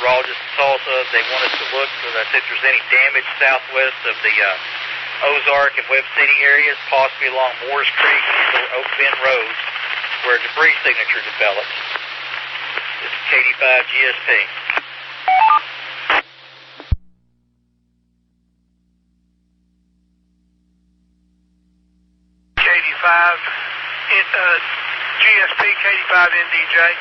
meteorologist in Tulsa. They want us to look for if there's any damage southwest of the Ozark and Webb City areas, possibly along Moores Creek or Oak Bend roads, where a debris signature developed. This is KD5 GSP. KD5, GSP, KD5 NDJ.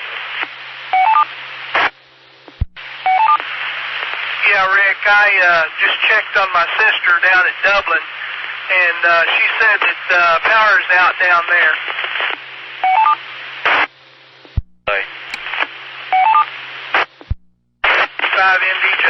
Yeah, Rick, I just checked on my sister down at Dublin, and she said that power's out down there. Okay. 5 NDJ.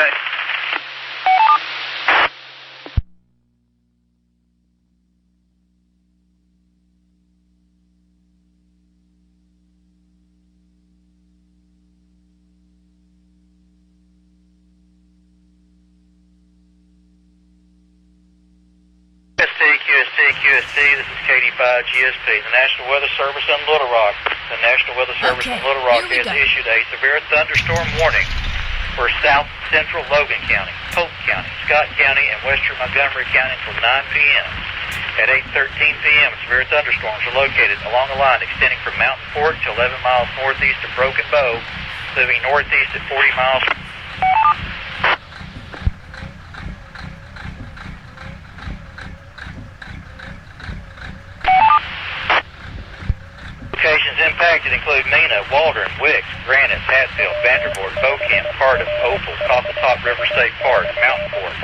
QST, this is KD5 GSP, the National Weather Service in Little Rock. The National Weather Service in Little Rock has issued a severe thunderstorm warning for south central Logan County, Polk County, Scott County, and western Montgomery County until 9 p.m. At 8:13 p.m., severe thunderstorms are located along a line extending from Mountain Fork to 11 miles northeast of Broken Bow, moving northeast at 40 miles. Locations impacted include Mena, Waldron, Wicks, Granite, Hatfield, Vanderbilt, Beaucamp, Cardiff, Opal, Coffee River State Park, Mountain Fork,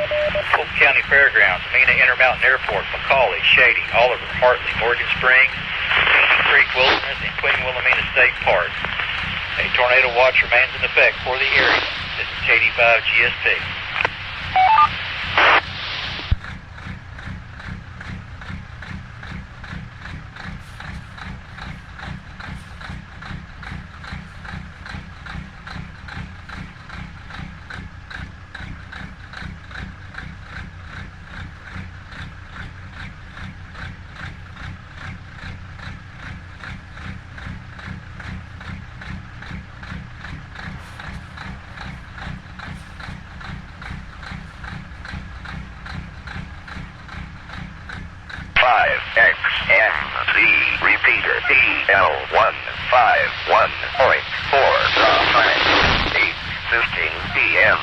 Polk County Fairgrounds, Mena Intermountain Airport, McCauley, Shady, Oliver, Hartley, Morgan Springs, Union Creek Wilderness, and Queen Wilhelmina State Park. A tornado watch remains in effect for the area. This is KD5 GSP. XMZ repeater PL151.4 8:15 p.m.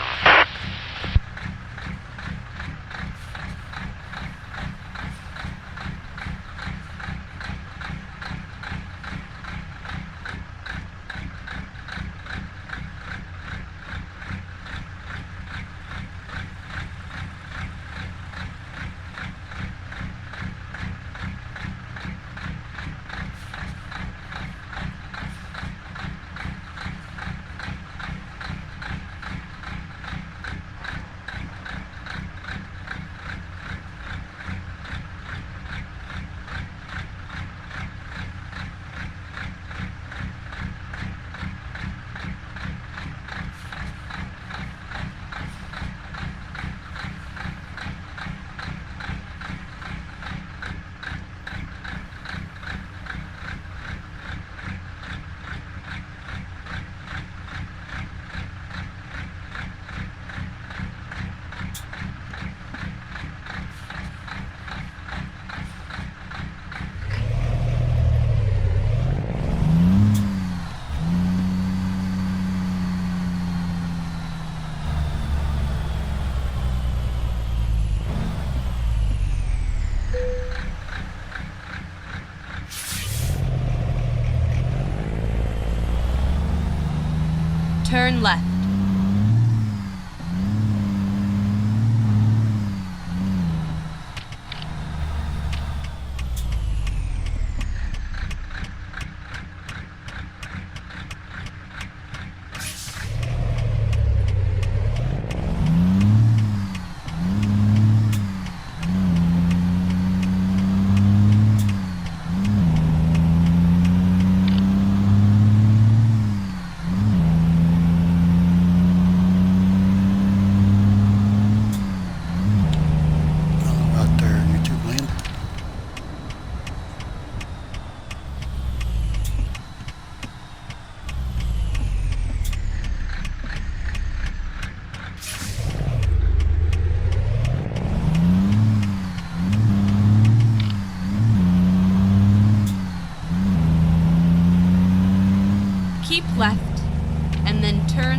Turn left.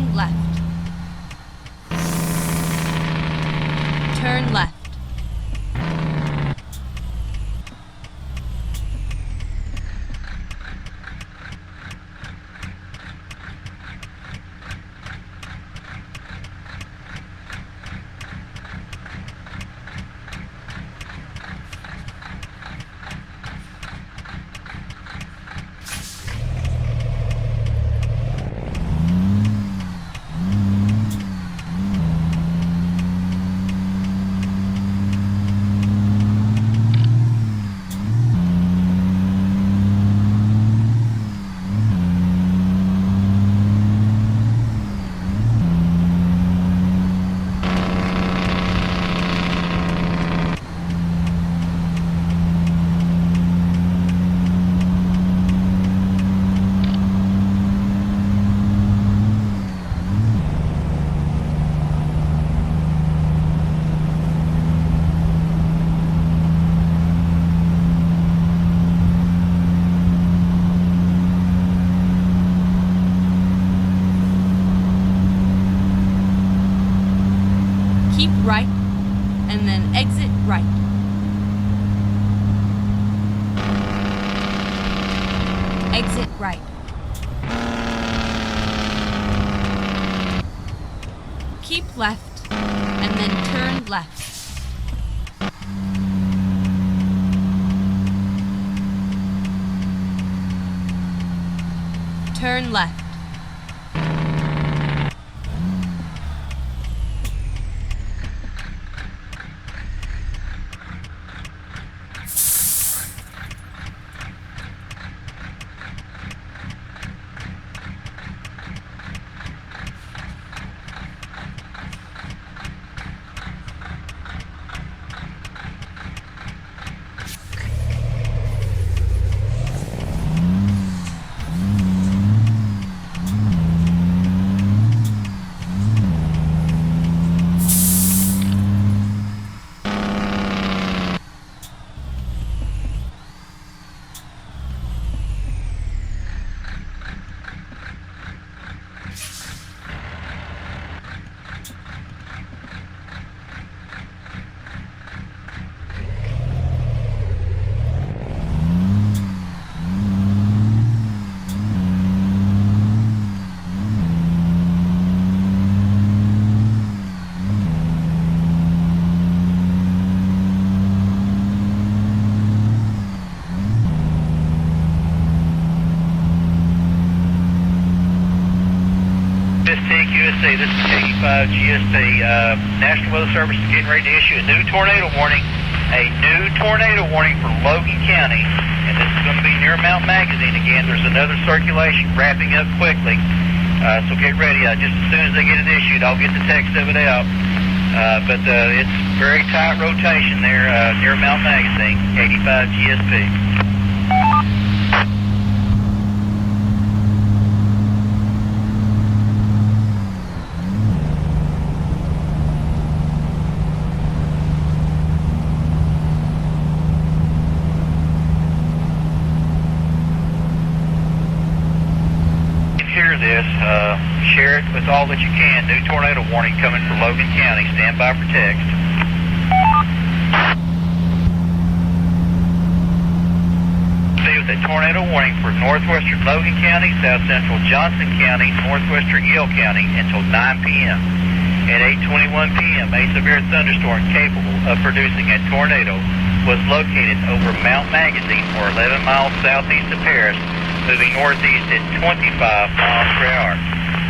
Turn left. Turn left. Keep right, and then exit right. Exit right. Keep left, and then turn left. Turn left. USA, this is KD5 GSP. National Weather Service is getting ready to issue a new tornado warning. A new tornado warning for Logan County. And this is going to be near Mount Magazine again. There's another circulation wrapping up quickly. So get ready. Just as soon as they get it issued, I'll get the text of it out. But it's very tight rotation there near Mount Magazine, KD5 GSP. Hear this, share it with all that you can. New tornado warning coming for Logan County. Stand by for text. See with a tornado warning for northwestern Logan County, south central Johnson County, northwestern Yale County until 9 p.m. At 8:21 p.m., a severe thunderstorm capable of producing a tornado was located over Mount Magazine, or 11 miles southeast of Paris, moving northeast at 25 miles per hour.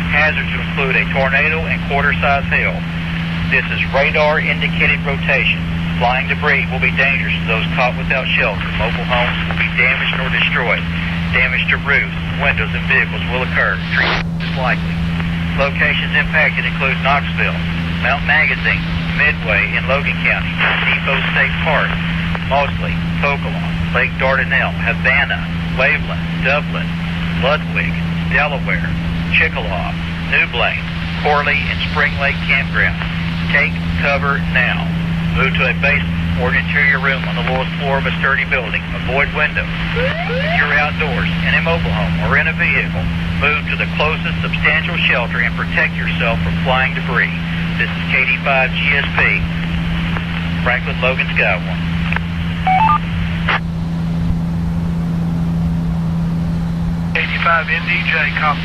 Hazards include a tornado and quarter-size hail. This is radar-indicated rotation. Flying debris will be dangerous to those caught without shelter. Mobile homes will be damaged or destroyed. Damage to roofs, windows, and vehicles will occur. Treatment is likely. Locations impacted include Knoxville, Mount Magazine, Midway in Logan County, Depot State Park, Mosley, Coquelin, Lake Dardanelle, Havana, Waveland, Dublin, Ludwig, Delaware, Chickasaw, New Blaine, Corley, and Spring Lake Campground. Take cover now. Move to a base or an interior room on the lowest floor of a sturdy building. Avoid windows. If you're outdoors, in a mobile home, or in a vehicle, move to the closest substantial shelter and protect yourself from flying debris. This is KD5 GSP, Franklin Logan Skywarn. KD5 NDJ, copy.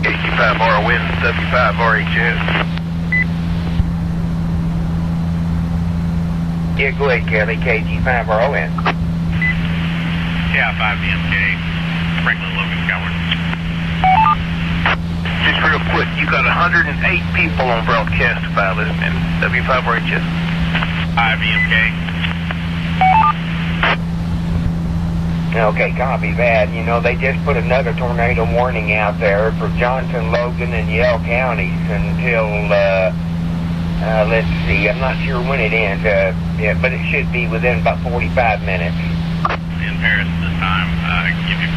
KG5R wins, W5RHS. Yeah, go ahead, Kelly. KG5RON. Yeah, 5DMK, Franklin Logan Skywarn. Just real quick, you got 108 people on broadcast file listening. W5RHS. 5DMK. Okay, copy that. You know, they just put another tornado warning out there for Johnson, Logan, and Yell counties until, let's see, I'm not sure when it ends, yeah, but it should be within about 45 minutes. In Paris this time, I can give you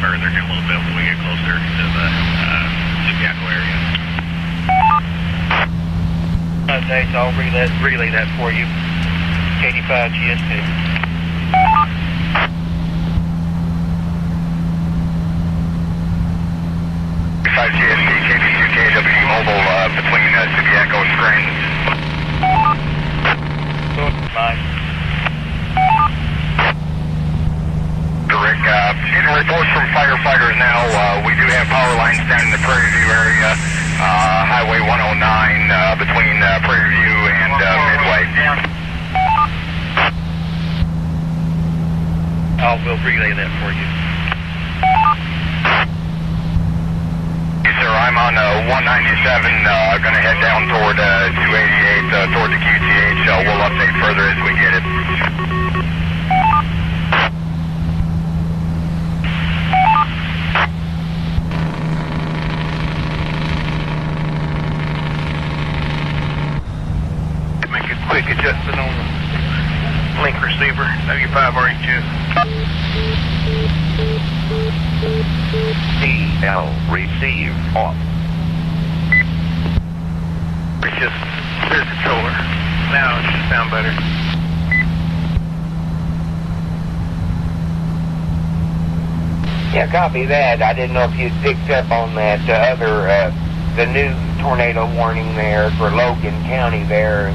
further here a little bit when we get closer to the Subiaco area. Updates, I'll relay that for you. KD5 GSP. 5 GSP, KP2KW mobile between Subiaco and Springs. Nice. Direct, getting reports from firefighters now. We do have power lines down in the Prairie View area, Highway 109 between Prairie View and Midway. We'll relay that for you. Yes, sir, I'm on 197, going to head down toward 288, toward the QTH. We'll update further as we get it. Make a quick adjustment on the link receiver, W5RHS. CL receive off. It's just clear controller. Now it should sound better. Yeah, copy that. I didn't know if you'd picked up on that other, the new tornado warning there for Logan County there.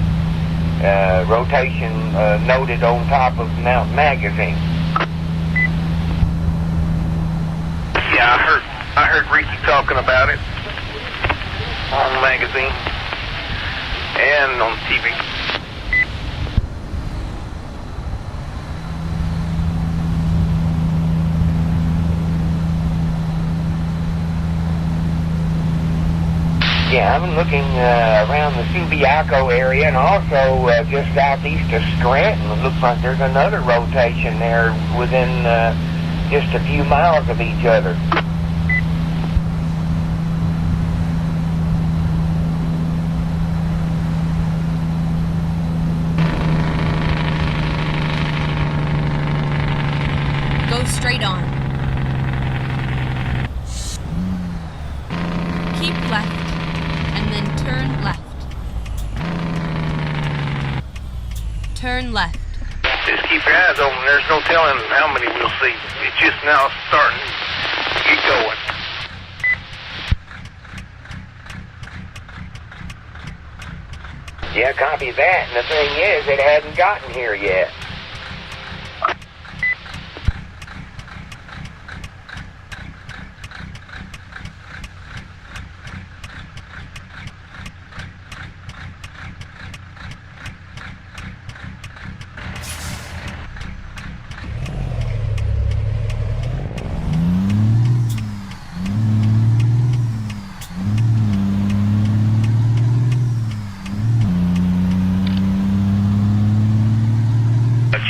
Rotation noted on top of Mount Magazine. Yeah, I heard Ricky talking about it on the magazine and on TV. Yeah, I've been looking around the Subiaco area and also just southeast of Scranton. It looks like there's another rotation there within just a few miles of each other. Go straight on. Keep left, and then turn left. Turn left. Just keep your eyes open. There's no telling how many we'll see. It's just now starting to get going. Yeah, copy that. And the thing is, it hadn't gotten here yet.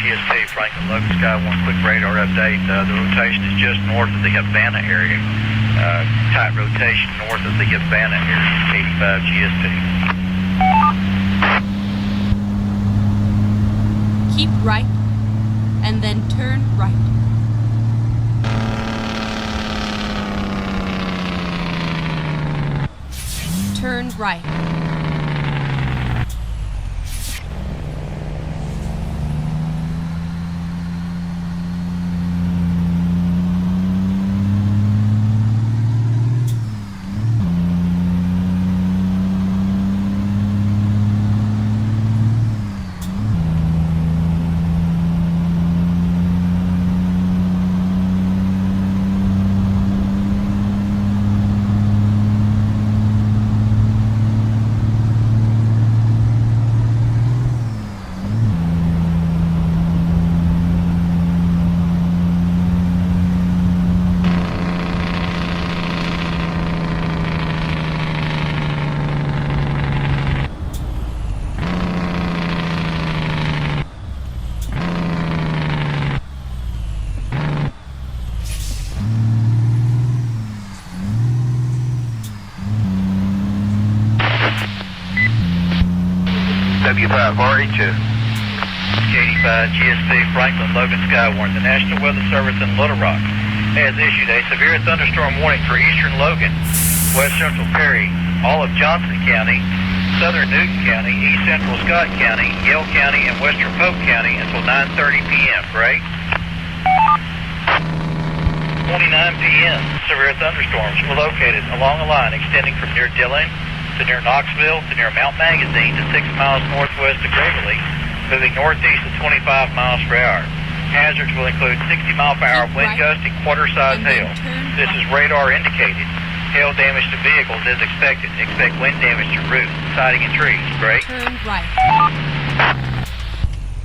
GSP, Franklin, Logan, Skywarn, quick radar update. The rotation is just north of the Havana area. Tight rotation north of the Havana area, 85 GSP. Keep right, and then turn right. Turn right. W5RH2. K85 GSP, Franklin, Logan, Skywarn. The National Weather Service in Little Rock has issued a severe thunderstorm warning for eastern Logan, west central Perry, all of Johnson County, southern Newton County, east central Scott County, Yale County, and western Polk County until 9:30 p.m. Great. 29 p.m. Severe thunderstorms were located along a line extending from near Dillon to near Knoxville to near Mount Magazine to 6 miles northwest of Gravely, moving northeast at 25 miles per hour. Hazards will include 60-mile-per-hour wind gusts and quarter-size hail. This is radar indicated. Hail damage to vehicles is expected. Expect wind damage to roofs, siding, and trees. Great. Turn right.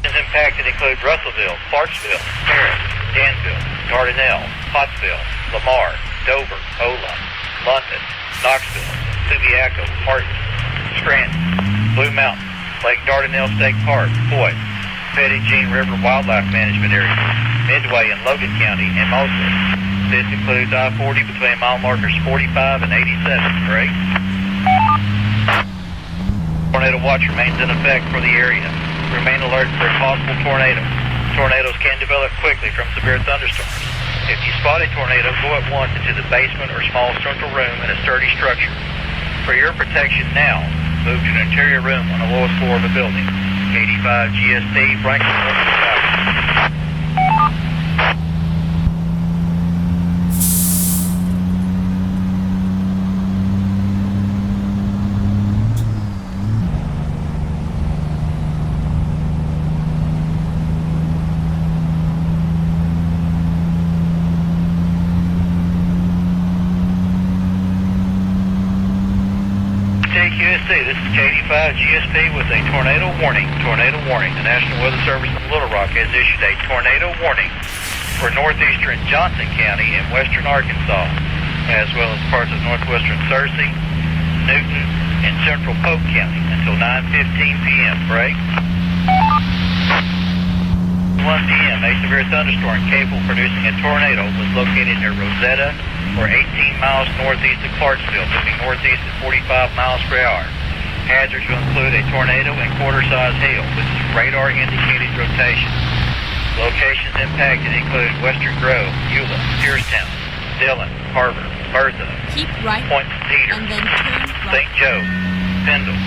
Is impacted include Russellville, Clarksville, Paris, Danville, Dardanelle, Pottsville, Lamar, Dover, Ola, London, Knoxville, Subiaco, Martin, Scranton, Blue Mountain, Lake Dardanelle State Park, Boyd, Petit Jean River Wildlife Management Area, Midway in Logan County, and Mosley. This includes I-40 between mile markers 45 and 87. Great. Tornado watch remains in effect for the area. Remain alert for a possible tornado. Tornadoes can develop quickly from severe thunderstorms. If you spot a tornado, go at once into the basement or small central room in a sturdy structure. For your protection now, move to an interior room on the lowest floor of the building. 85 GSP, Franklin, North Carolina. This is K85 GSP with a tornado warning. Tornado warning. The National Weather Service in Little Rock has issued a tornado warning for northeastern Johnson County and western Arkansas, as well as parts of northwestern Searcy, Newton, and central Polk County until 9:15 p.m. Break. 1 p.m. A severe thunderstorm capable of producing a tornado was located near Rosetta, or 18 miles northeast of Clarksville, moving northeast at 45 miles per hour. Hazards will include a tornado and quarter-size hail, which is radar-indicated rotation. Locations impacted include Western Grove, Eula, Piercetown, Dillon, Harbor, Bertha, Keep right, Point Peter, and then turn right. St. Joe, Pendle,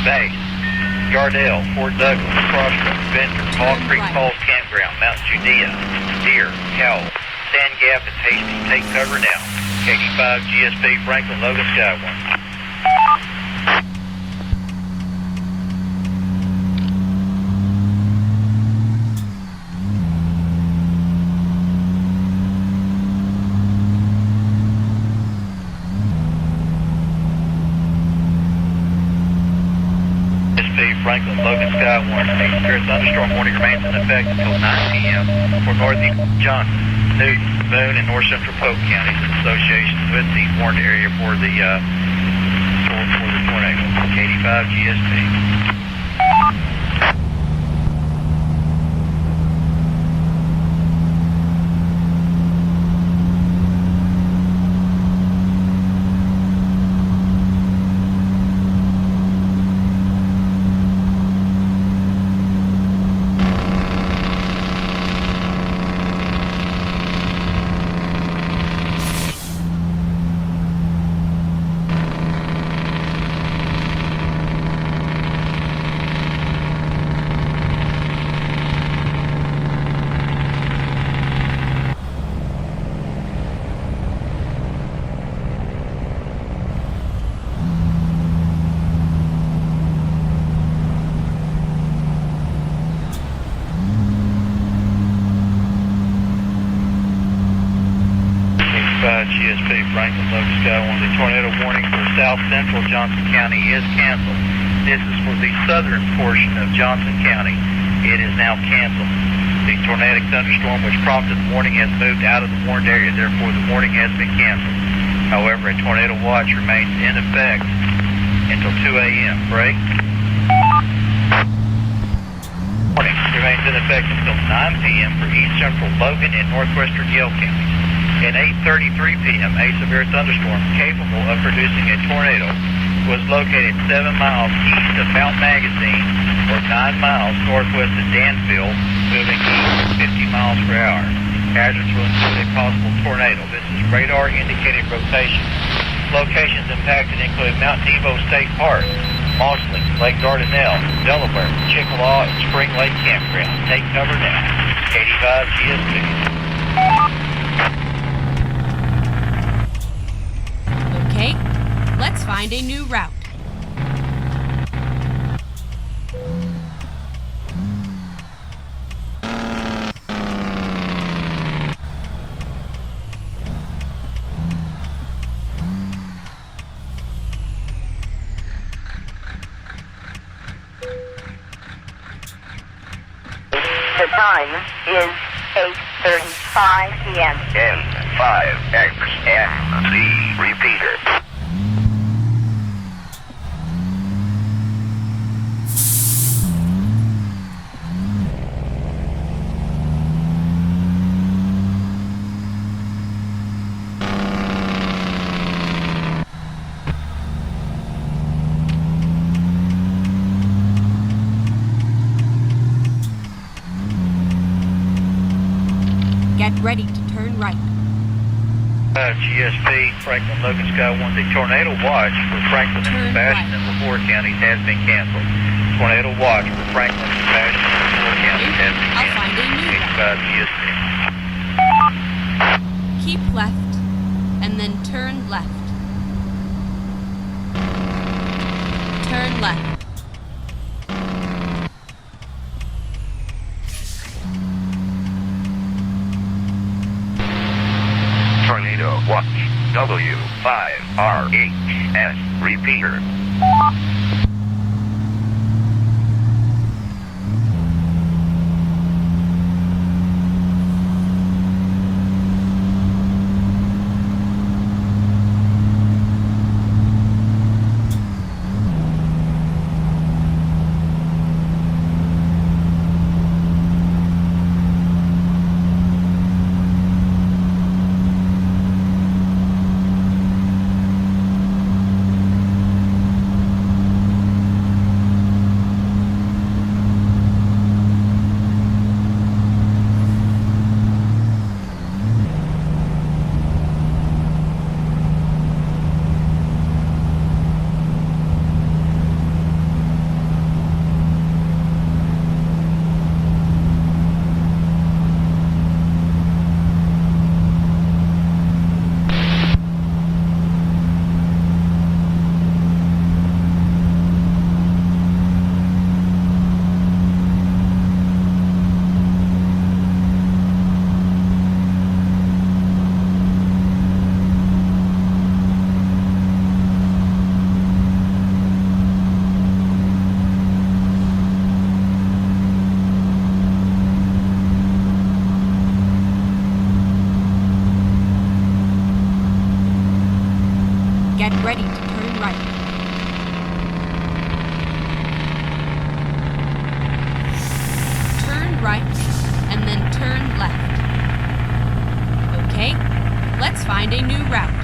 Base, Yardell, Fort Douglas, Crossroads, Bender, Hall Creek right. Falls Campground, Mount Judea, Deer, Cowell, Sand Gap, and Hastings. Take cover now. K85 GSP, Franklin, Logan, Skywarn. Franklin, Logan, Skywarn. A severe thunderstorm warning remains in effect until 9 p.m. for northeast Johnson, Newton, Boone, and north central Polk counties in association with the warned area for the tornado. K85 GSP. GSP, Franklin, Logan Skywarn. The tornado warning for south central Johnson County is canceled. This is for the southern portion of Johnson County. It is now canceled. The tornadic thunderstorm which prompted the warning has moved out of the warned area, therefore the warning has been canceled. However, a tornado watch remains in effect until 2 a.m. Break. Warning remains in effect until 9 p.m. for east central Logan and northwestern Yale counties. At 8:33 p.m., a severe thunderstorm capable of producing a tornado was located 7 miles east of Mount Magazine or 9 miles northwest of Danville, moving east 50 miles per hour. Hazards will include a possible tornado. This is radar indicated rotation. Locations impacted include Mount Nebo State Park, Mosley, Lake Dardanelle, Delaware, Chickasaw, and Spring Lake Campground. Take cover now. 85 GSP. Okay, let's find a new route. The time is 8:35 p.m. N5XMC repeater. Get ready to turn right. GSP, Franklin, Logan Skywarn. The tornado watch for Franklin and Turn Sebastian right. and LaFleur counties has been canceled. Tornado watch for Franklin, Sebastian, and LaFleur counties has been I'll find a canceled. new route. 85 GSP. Keep left, and then turn left. Turn left. Tornado watch. W5RHS repeater. Get ready to turn right. Turn right, and then turn left. Okay, let's find a new route.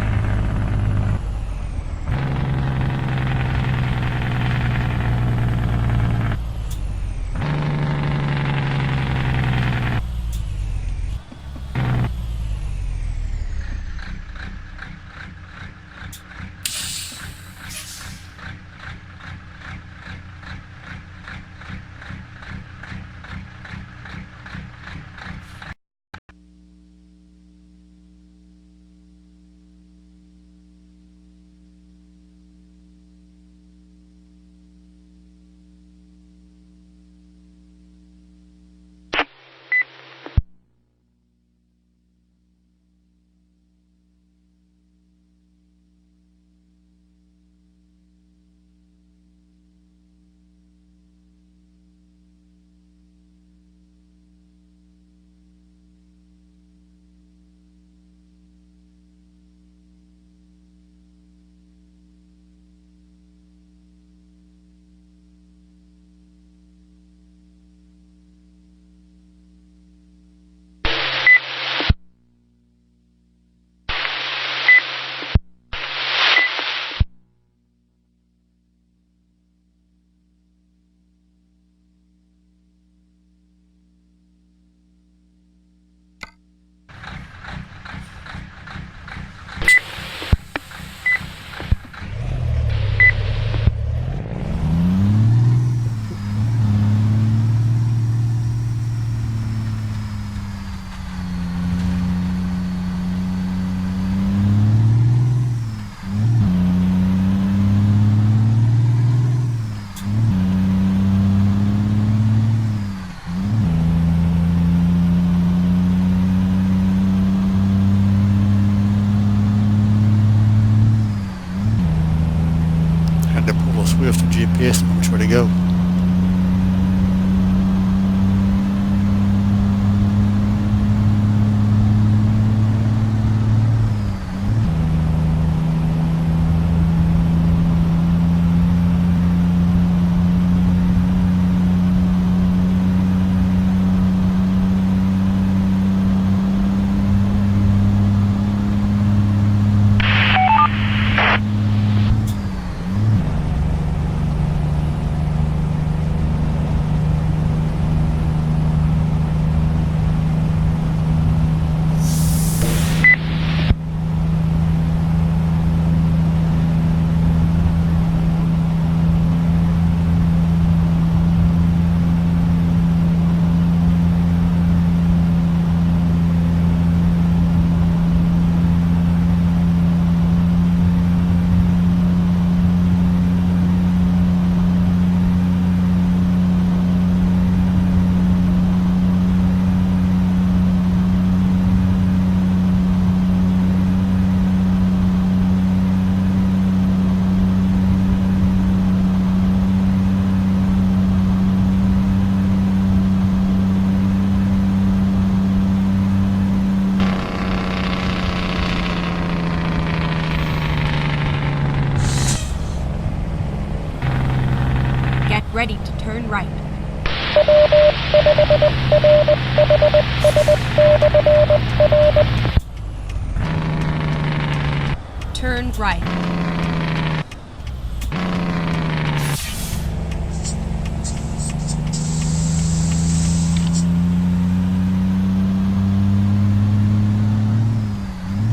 Yes, not much where to go. Ready to turn right. Turn right.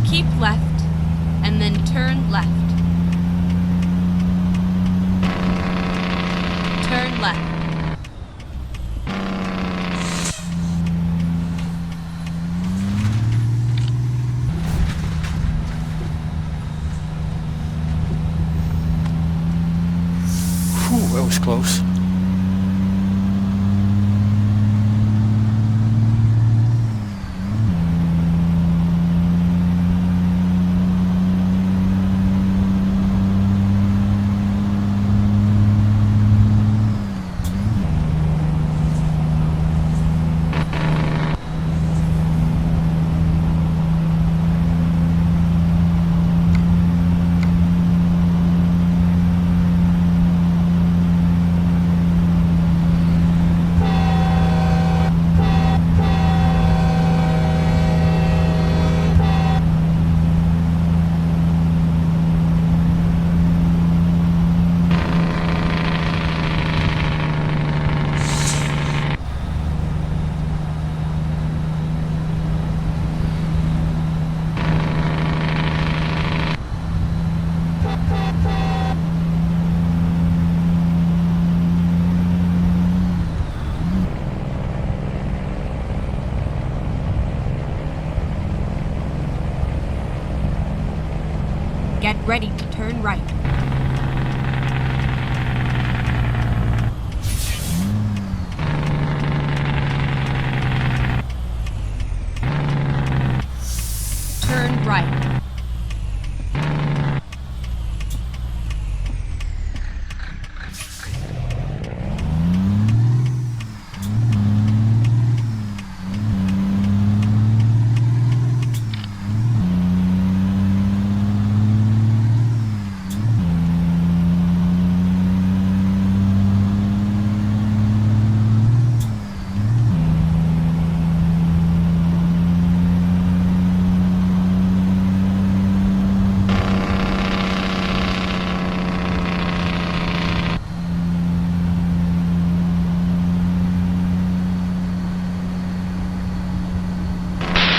Keep left and then turn left. Turn left. Whew, that was close. Get ready to turn right. Turn right.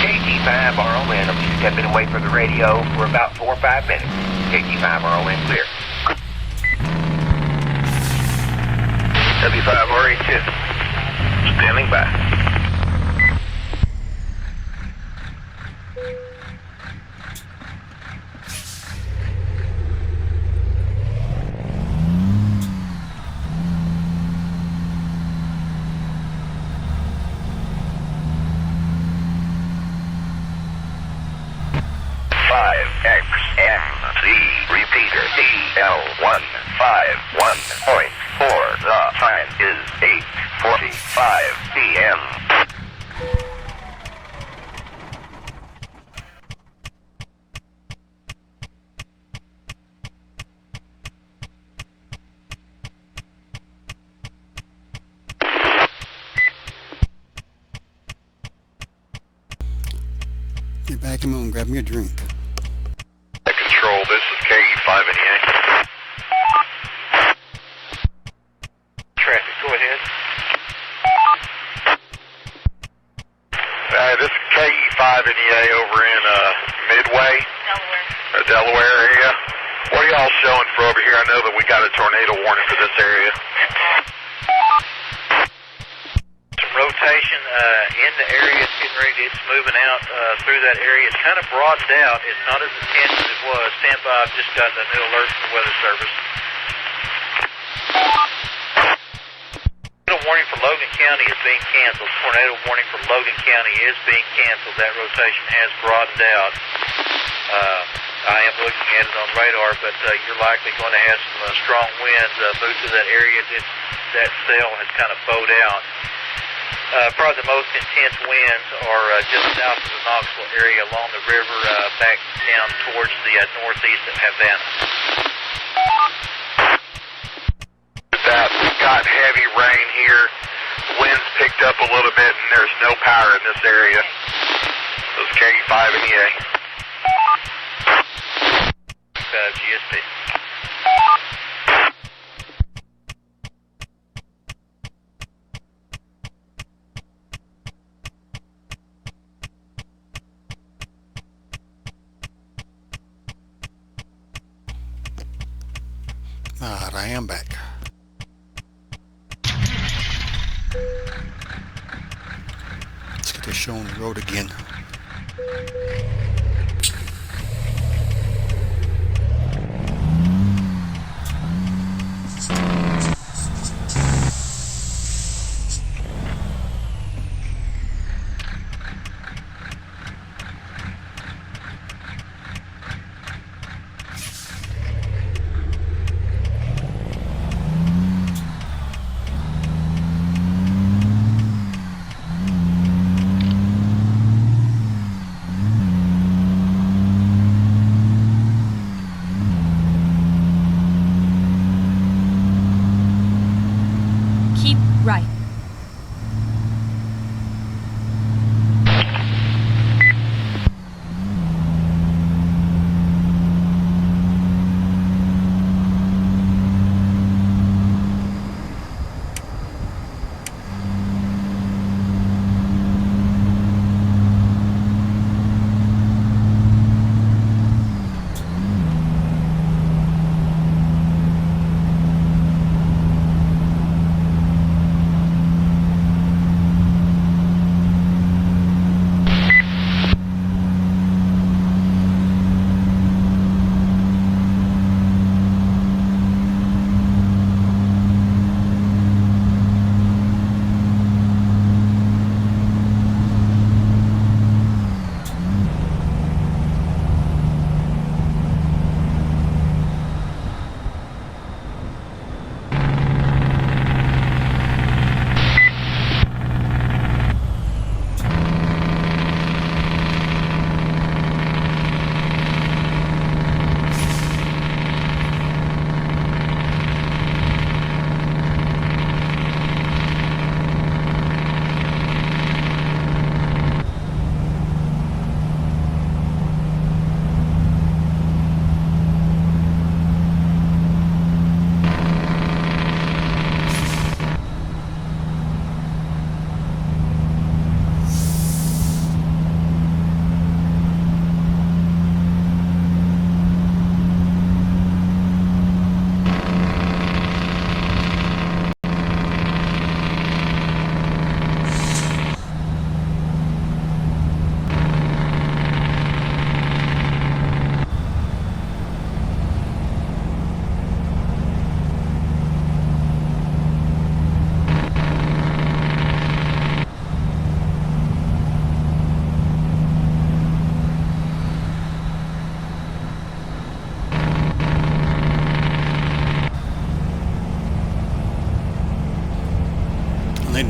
KT5RON, I'm just stepping away from the radio for about 4 or 5 minutes. KT5RON clear. W5RA2, standing by. XMC Peter, DL151.4. The time is 8:45 p.m. Get back in and grab me a drink. Control, this is KE5NEA. Traffic, go ahead. This is KE5NEA over in Midway, Delaware area. What are y'all showing for over here? I know that we got a tornado warning for this area. Some rotation in the area. It's getting ready. It's moving out through that area. It's kind of broadened out. It's not as intense as it was. Stand by. I've just got a new alert from the Weather Service. Tornado warning for Logan County is being canceled. Tornado warning for Logan County is being canceled. That rotation has broadened out. I am looking at it on radar, but you're likely going to have some strong winds move through that area. That cell has kind of bowed out. Probably the most intense winds are just south of the Knoxville area along the river back down towards the northeast of Havana. We've got heavy rain here. Winds picked up a little bit, and there's no power in this area. This is KE5NEA. GSP. Alright, I am back. Let's get this show on the road again.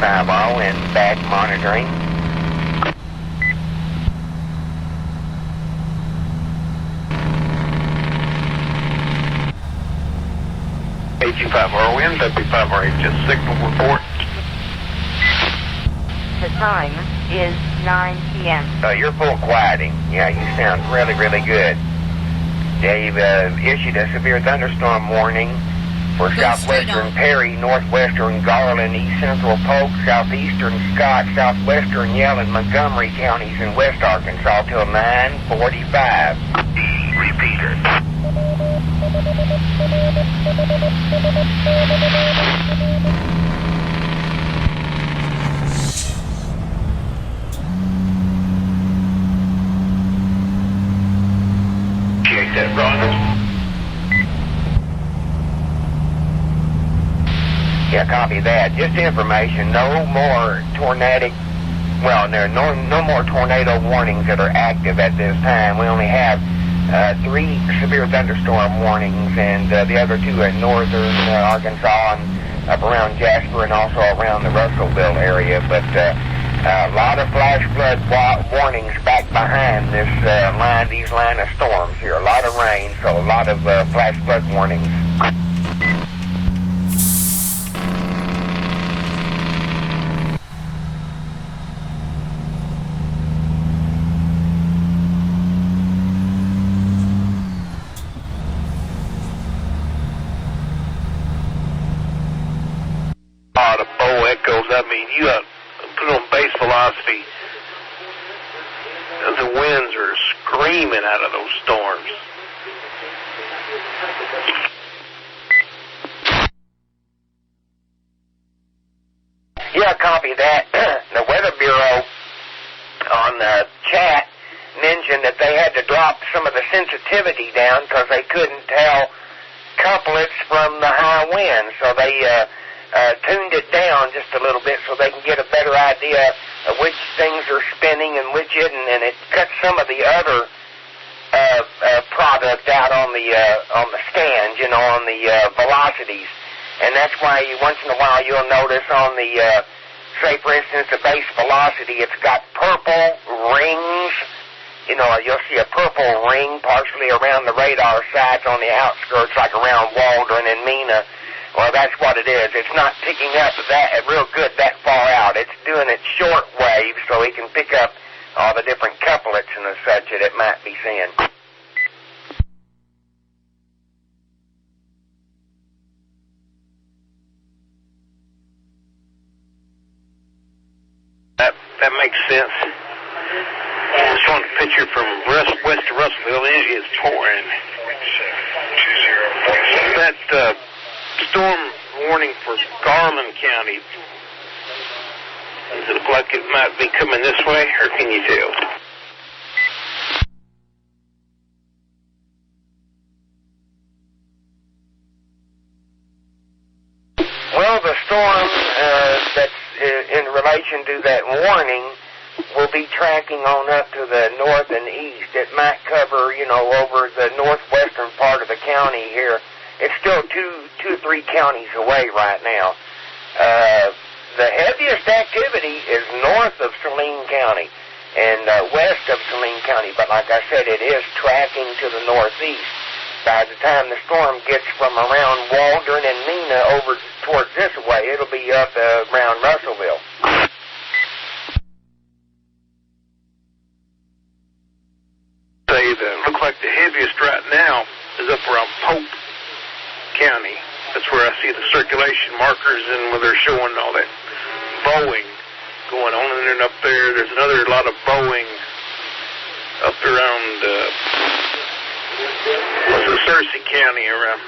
Bravo and back monitoring. AG5R wind, W5R just signal report. The time is 9 p.m. You're full quieting. Yeah, you sound really, really good. They've issued a severe thunderstorm warning for southwestern Perry, northwestern Garland, east central Polk, southeastern Scott, southwestern Yell, and Montgomery counties in west Arkansas till 9:45. Repeater. Check that, Roger. Yeah, copy that. Just information, no more tornadic, well, there are no more tornado warnings that are active at this time. We only have 3 severe thunderstorm warnings, and the other 2 in northern Arkansas and up around Jasper and also around the Russellville area. But a lot of flash flood warnings back behind this these line of storms here. A lot of rain, so a lot of flash flood warnings. The bow echoes, I mean, you put on base velocity, the winds are screaming out of those storms. Yeah, copy that. The Weather Bureau on the chat mentioned that they had to drop some of the sensitivity down because they couldn't tell couplets from the high wind, so they tuned it down just a little bit so they can get a better idea of which things are spinning and which isn't, and it cuts some of the other product out on the stand, you know, on the velocities. And that's why once in a while you'll notice on the, say for instance, the base velocity, it's got purple rings. You know, you'll see a purple ring partially around the radar sides on the outskirts, like around Waldron and Mena. Well, that's what it is. It's not picking up that real good that far out. It's doing it short wave so it can pick up all the different couplets and such that it might be seeing. That makes sense. Just one picture from west to Russellville. It is pouring. That storm warning for Garland County, does it look like it might be coming this way, or can you tell? Well, the storm that's in relation to that warning will be tracking on up to the north and east. It might cover, you know, over the northwestern part of the county here. It's still two or three counties away right now. The heaviest activity is north of Saline County and west of Saline County, but like I said, it is tracking to the northeast. By the time the storm gets from around Waldron and Mena over towards this way, it'll be up around Russellville. Look like the heaviest right now is up around Polk County. That's where I see the circulation markers and where they're showing all that bowing going on. And then up there's another lot of bowing up around Searcy County around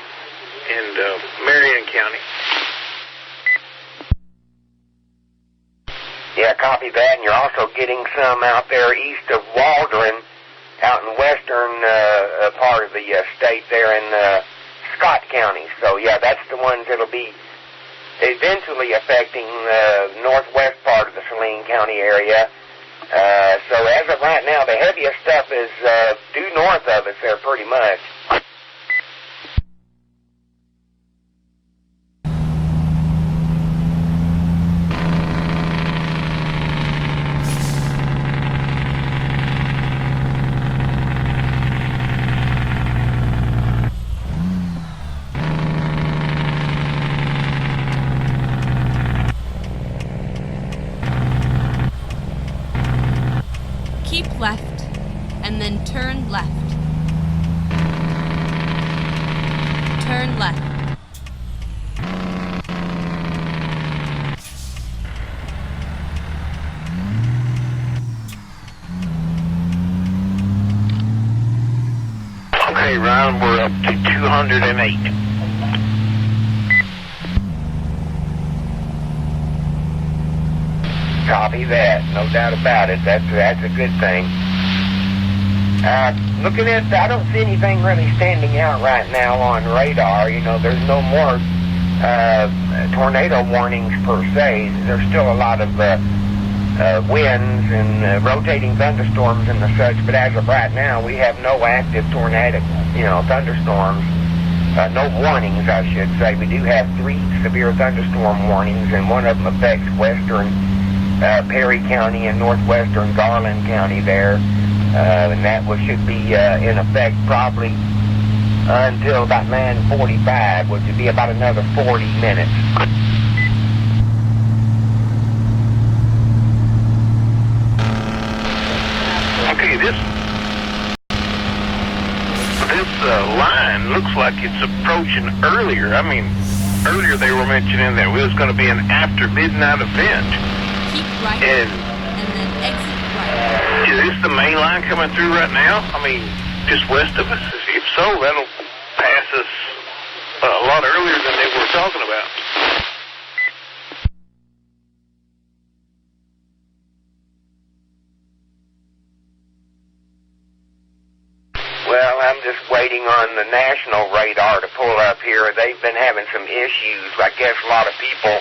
and Marion County. Yeah, copy that. And you're also getting some out there east of Waldron, out in western part of the state there in Scott County. So, yeah, that's the ones that'll be eventually affecting the northwest part of the Saline County area. So as of right now, the heaviest stuff is due north of us there pretty much. and then turn left. Turn left. Okay, Ryan, we're up to 208. Copy that. No doubt about it. That's a good thing. Looking at, I don't see anything really standing out right now on radar. You know, there's no more tornado warnings per se. There's still a lot of winds and rotating thunderstorms and the such, but as of right now, we have no active tornado, thunderstorms. No warnings, I should say. We do have 3 severe thunderstorm warnings, and one of them affects western Perry County and northwestern Garland County there. And that should be in effect probably until about 9:45, which would be about another 40 minutes. Okay, this line looks like it's approaching earlier. I mean, earlier they were mentioning that it was going to be an after midnight event. Keep right and then exit right. Is this the main line coming through right now? I mean, just west of us? If so, that'll pass us a lot earlier than they were talking about. Well, I'm just waiting on the national radar to pull up here. They've been having some issues. I guess a lot of people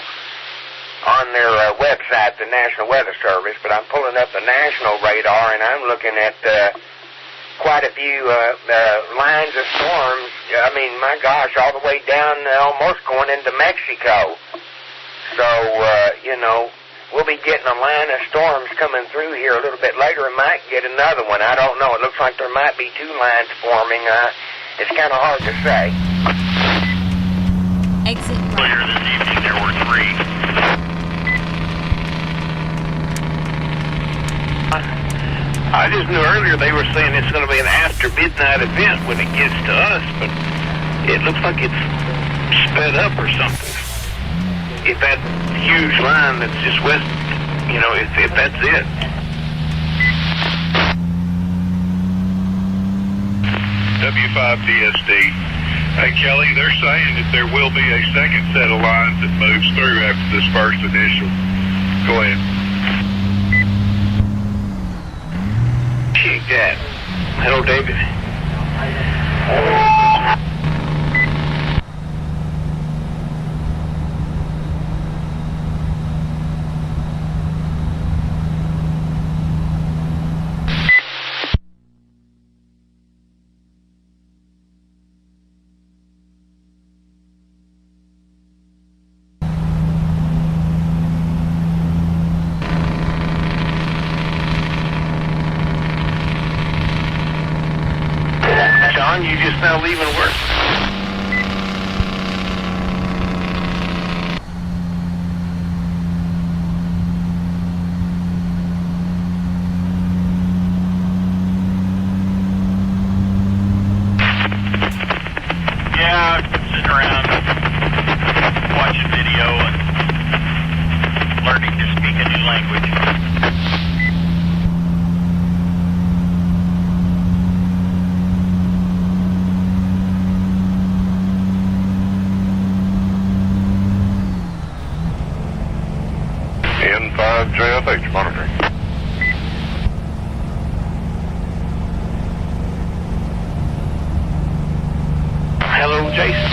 on their website, the National Weather Service, but I'm pulling up the national radar, and I'm looking at quite a few lines of storms. I mean, my gosh, all the way down, almost going into Mexico. So, we'll be getting a line of storms coming through here a little bit later, and might get another one. I don't know. It looks like there might be 2 lines forming. It's kind of hard to say. Exit right. Earlier this evening, there were 3. I just knew earlier they were saying it's going to be an after midnight event when it gets to us, but it looks like it's sped up or something. If that huge line that's just west, if that's it. W5DSD. Hey, Kelly, they're saying that there will be a second set of lines that moves through after this first initial. Go ahead. Check that. Hello, David. John, you just now leaving work? Yeah, I've been sitting around watching video and learning to speak a new language. N5JFH monitoring. Hello, Jason.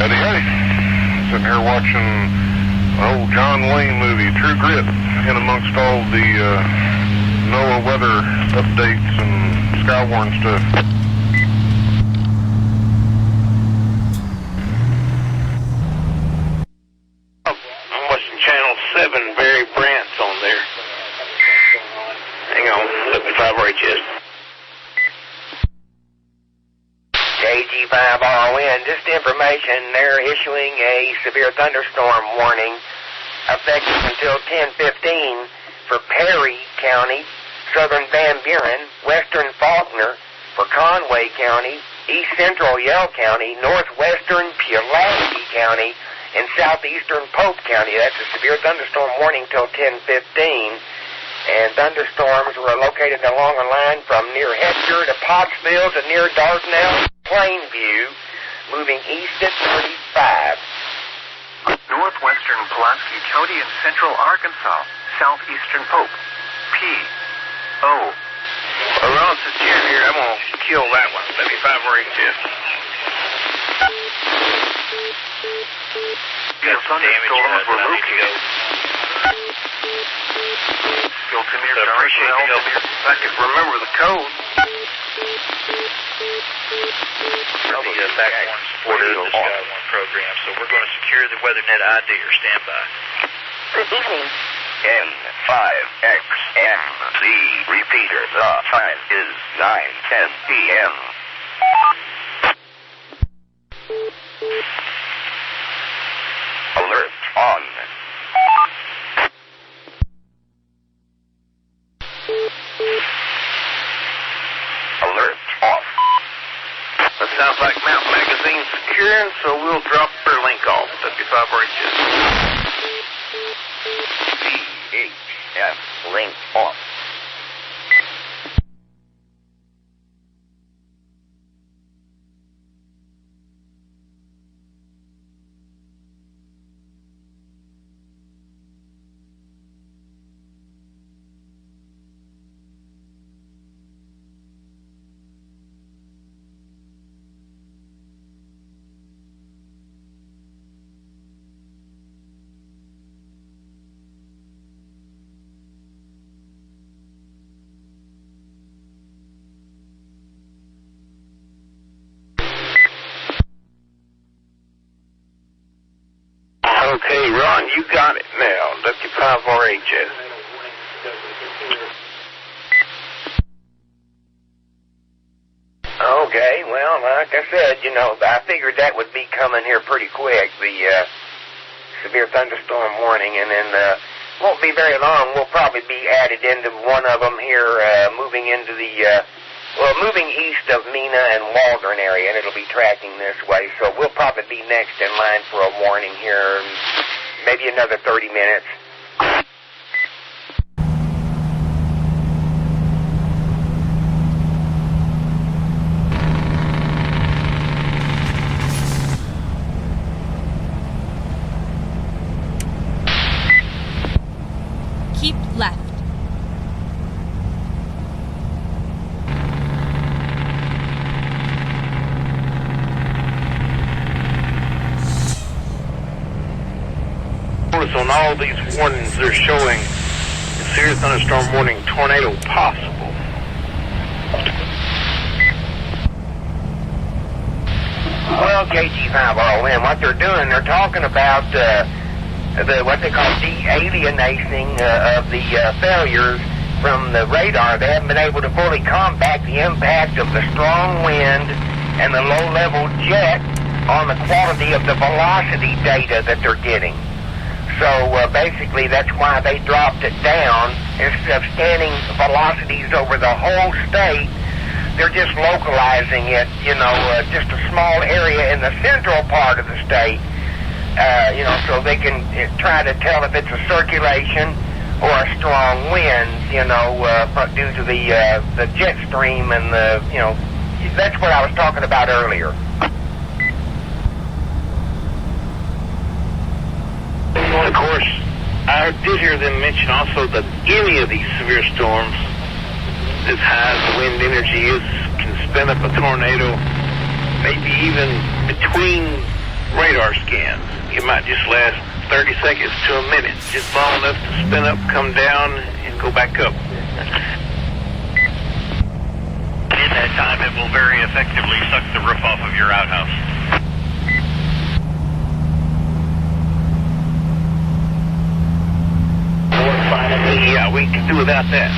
Howdy. Sitting here watching an old John Wayne movie, True Grit, in amongst all the NOAA weather updates and Skywarn stuff. RON, just information, they're issuing a severe thunderstorm warning effective until 10:15 for Perry County, southern Van Buren, western Faulkner, for Conway County, east central Yell County, northwestern Pulaski County, and southeastern Pope County. That's a severe thunderstorm warning till 10:15. And thunderstorms were located along a line from near Hector to Pottsville to near Dardanelle, Plainview, moving east at 35. Northwestern Pulaski County in central Arkansas, southeastern Pope. P.O. Ron, since you're here, I'm going to kill that one. 75 or 82. The thunderstorms were located. Filter near Dardanelle. If I could remember the code. The Skywarn supporter of the Skywarn program, so we're going to secure the WeatherNet ID or standby. Good evening. N5XMZ repeater. The time is 9:10 p.m. Alert on. Alert off. That sounds like Mount Magazine's securing, so we'll drop their link off. 55 reaches. VHF link off. Okay, Ron, you got it now. W5RHS. Okay, well, like I said, I figured that would be coming here pretty quick, the severe thunderstorm warning, and then won't be very long. We'll probably be added into one of them here, moving into moving east of Mena and Waldron area, and it'll be tracking this way. So we'll probably be next in line for a warning here, maybe another 30 minutes. Keep left. On all these warnings, they're showing a serious thunderstorm warning, tornado possible. Well, KG5ROM, what they're doing, they're talking about what they call de-alienating of the failures from the radar. They haven't been able to fully combat the impact of the strong wind and the low-level jet on the quality of the velocity data that they're getting. So basically, that's why they dropped it down. Instead of scanning velocities over the whole state, they're just localizing it, just a small area in the central part of the state, so they can try to tell if it's a circulation or a strong wind, due to the jet stream and that's what I was talking about earlier. Of course, I did hear them mention also that any of these severe storms, as high as the wind energy is, can spin up a tornado, maybe even between radar scans. It might just last 30 seconds to a minute, just long enough to spin up, come down, and go back up. In that time, it will very effectively suck the roof off of your outhouse. Yeah, we can do without that.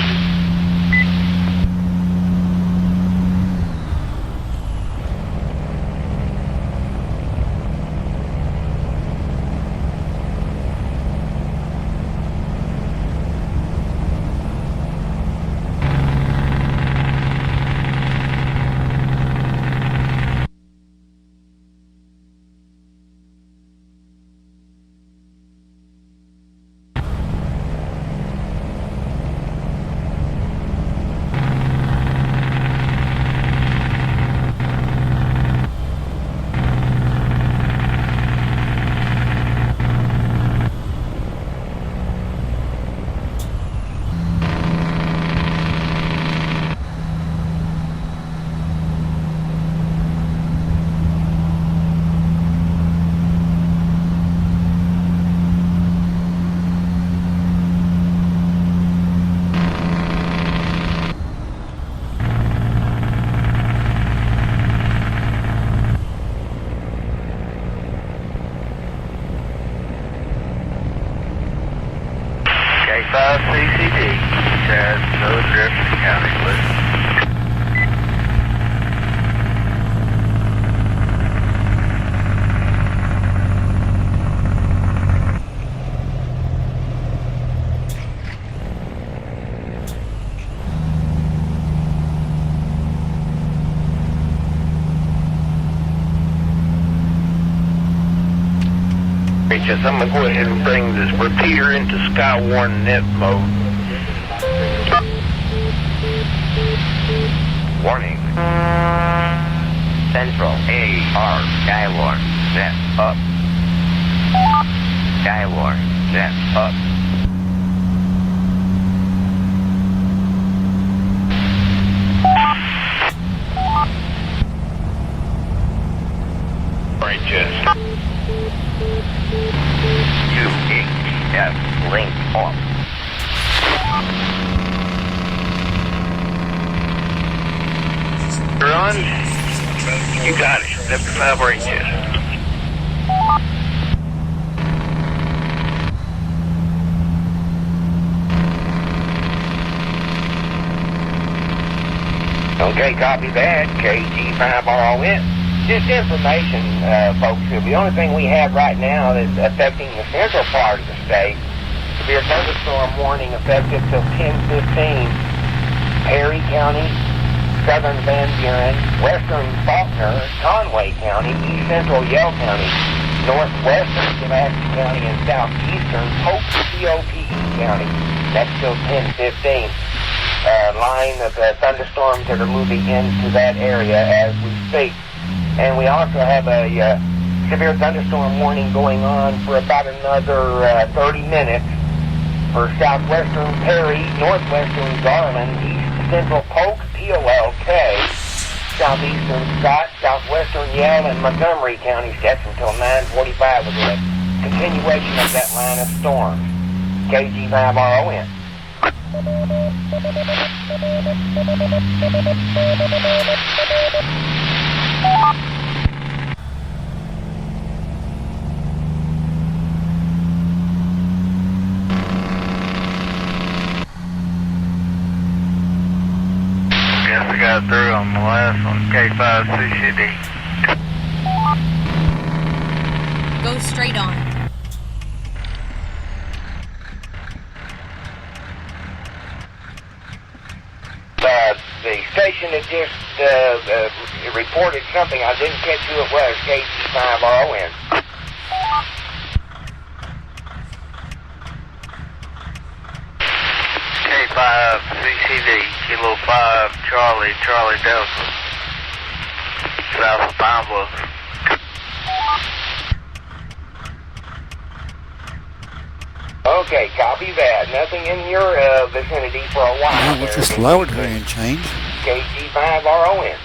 K5 CCD, Chad, Southern Jefferson County, listen. I'm going to go ahead and bring this repeater into Skywarn net mode. Warning. Central AR Skywarn set up. Skywarn set up. Right, Jess. UHF link off. You're on? You got it. W5 right, Jess. Okay, copy that. KG5RON. Just information, folks. The only thing we have right now that's affecting the central part of the state, severe thunderstorm warning effective till 10:15. Perry County, Southern Van Buren, Western Faulkner, Conway County, East Central Yell County, Northwestern Pulaski County, and Southeastern Pope-COPE County. That's till 10:15. Line of thunderstorms that are moving into that area as we speak. And we also have a severe thunderstorm warning going on for about another 30 minutes for southwestern Perry, northwestern Garland, east central Polk, POLK, southeastern Scott, southwestern Yale, and Montgomery counties. That's until 9:45 with a continuation of that line of storms. KG5RON. Guess I got through on the last one, K5 CCD. Go straight on. The station that just reported something, I didn't catch who it was, KG5RON. K5 CCD, Kilo 5, Charlie, Charlie Delta, south of Pine Bluff. Okay, copy that. Nothing in your vicinity for a while. Yeah, what's this loud hand change? KG5RON.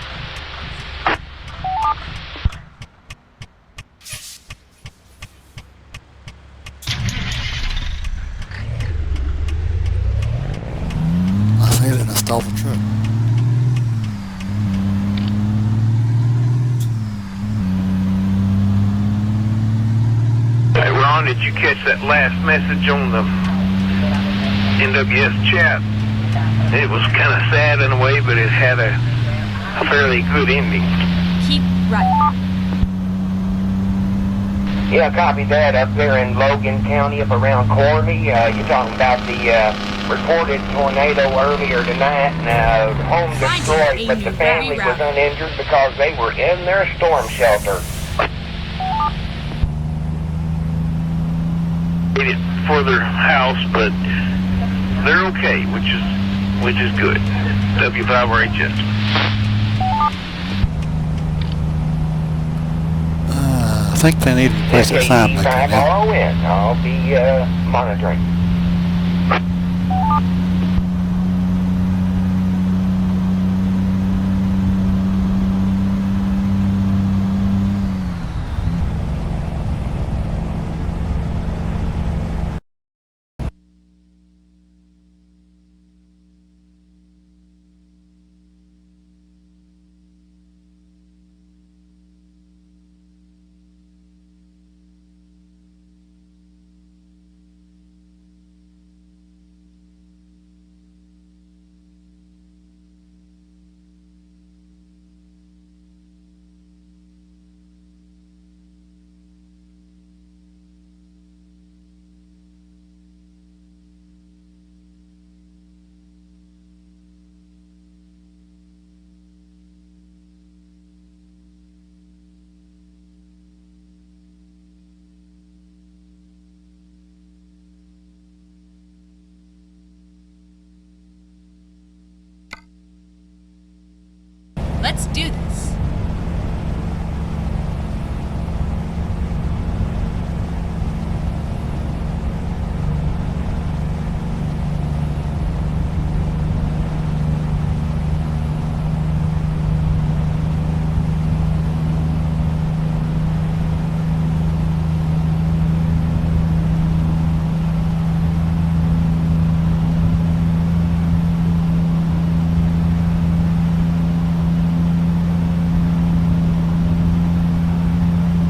I say that I stole the truck. Hey, Ron, did you catch that last message on the NWS chat? It was kind of sad in a way, but it had a fairly good ending. Keep right. Yeah, copy that. Up there in Logan County, up around Corby. You're talking about the reported tornado earlier tonight. And home destroyed, but the family was uninjured because they were in their storm shelter. Made it for their house, but they're okay, which is good. W5RHS. I think they need to replace the sign maker now. KG5RON. I'll be monitoring. Let's do this.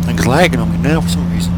Things lagging on me now for some reason.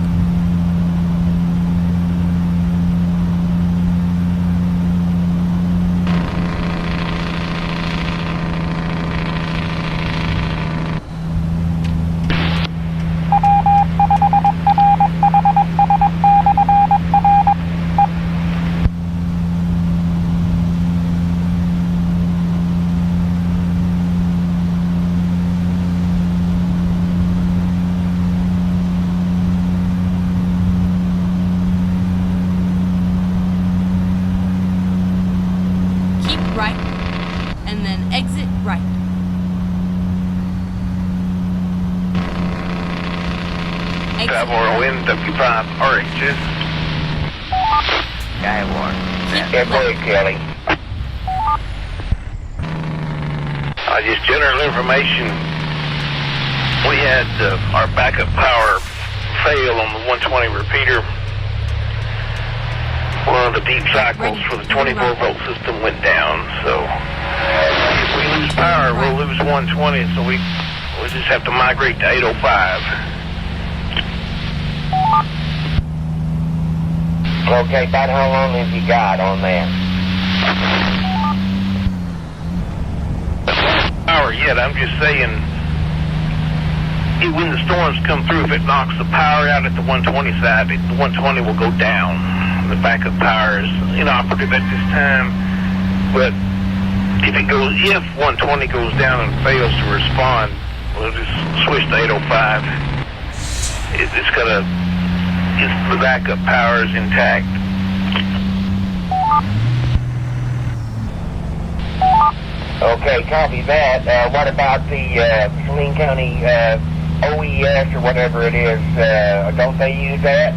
Right, and then exit right. Skywarn, wind W5 RHS. Skywarn. Keep Yeah, go left. ahead, Kelly. Just general information. We had our backup power fail on the 120 repeater. One of the deep cycles for the 24-volt system went down, so if we lose power, we'll lose 120, so we just have to migrate to 805. Okay, about how long have you got on that? Power yet, I'm just saying, when the storms come through, if it knocks the power out at the 120 side, the 120 will go down. The backup power is inoperative at this time, but if 120 goes down and fails to respond, we'll just switch to 805. The backup power is intact. Okay, copy that. What about the Saline County OES or whatever it is? Don't they use that?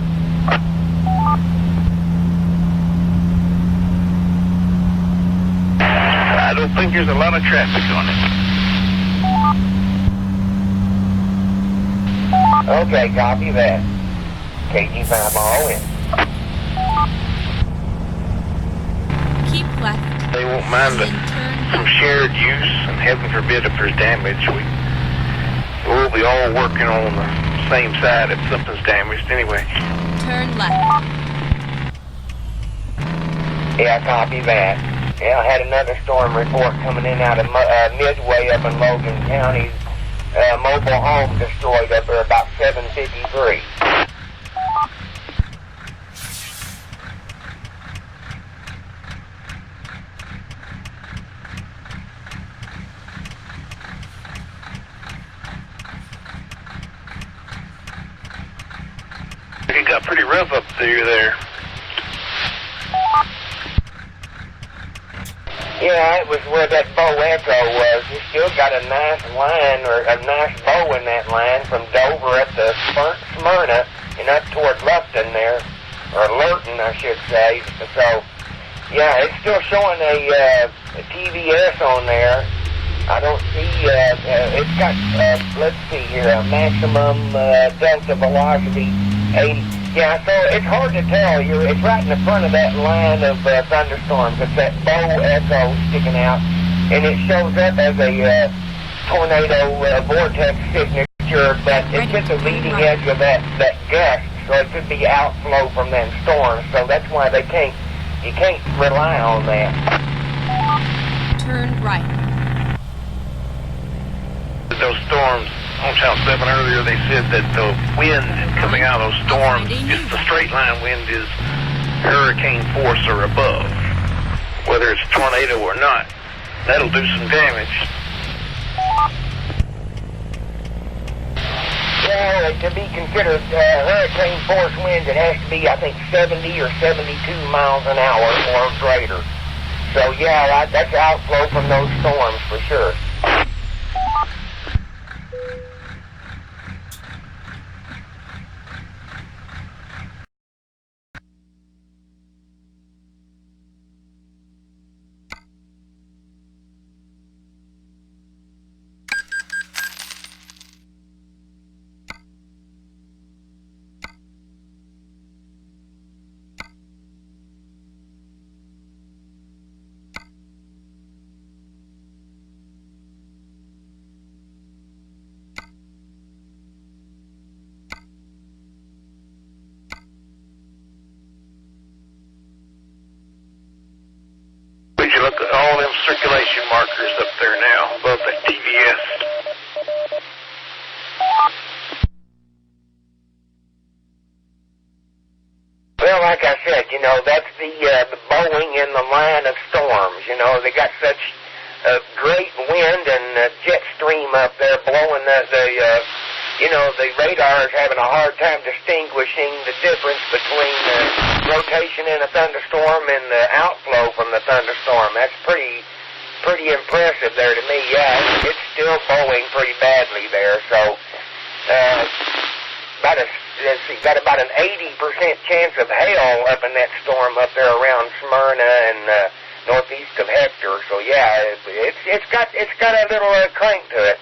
I don't think there's a lot of traffic on it. Okay, copy that. KG5 in. Keep left. They won't mind Then turn some left. shared use, and heaven forbid if there's damage, we'll be all working on the same side if something's damaged anyway. Turn left. Yeah, copy that. Yeah, I had another storm report coming in out of Midway up in Logan County. Mobile home destroyed up there about 7:53. It got pretty rough up through there. Yeah, it was where that bow echo was. You still got a nice line, or a nice bow in that line from Dover up to Smyrna and up toward Lupton there, or Lurton, I should say. So, yeah, it's still showing a TVS on there. I don't see, it's got, let's see here, a maximum delta velocity 80. Yeah, so it's hard to tell. It's right in the front of that line of thunderstorms. It's that bow echo sticking out, and it shows up as a tornado vortex signature, but it's at the leading edge of that gust, so it could be outflow from them storms. So that's why you can't rely on that. Turn right. Those storms on Channel 7 earlier, they said that the wind coming out of those storms, just the straight line wind, is hurricane force or above. Whether it's a tornado or not, that'll do some damage. Well, to be considered hurricane force wind, it has to be, I think, 70 or 72 miles an hour or greater. So, yeah, that's outflow from those storms for sure. circulation markers up there now above the TVS. Well, like I said, you know, that's the Boeing in the line of storms. You know, they got such a great wind and jet stream up there blowing the radar is having a hard time distinguishing the difference between the rotation in a thunderstorm and the outflow from the thunderstorm. That's pretty impressive there to me. Yeah, it's still blowing pretty badly there. So, got about an 80% chance of hail up in that storm up there around Smyrna and northeast of Hector. So yeah, it's got a little crank to it.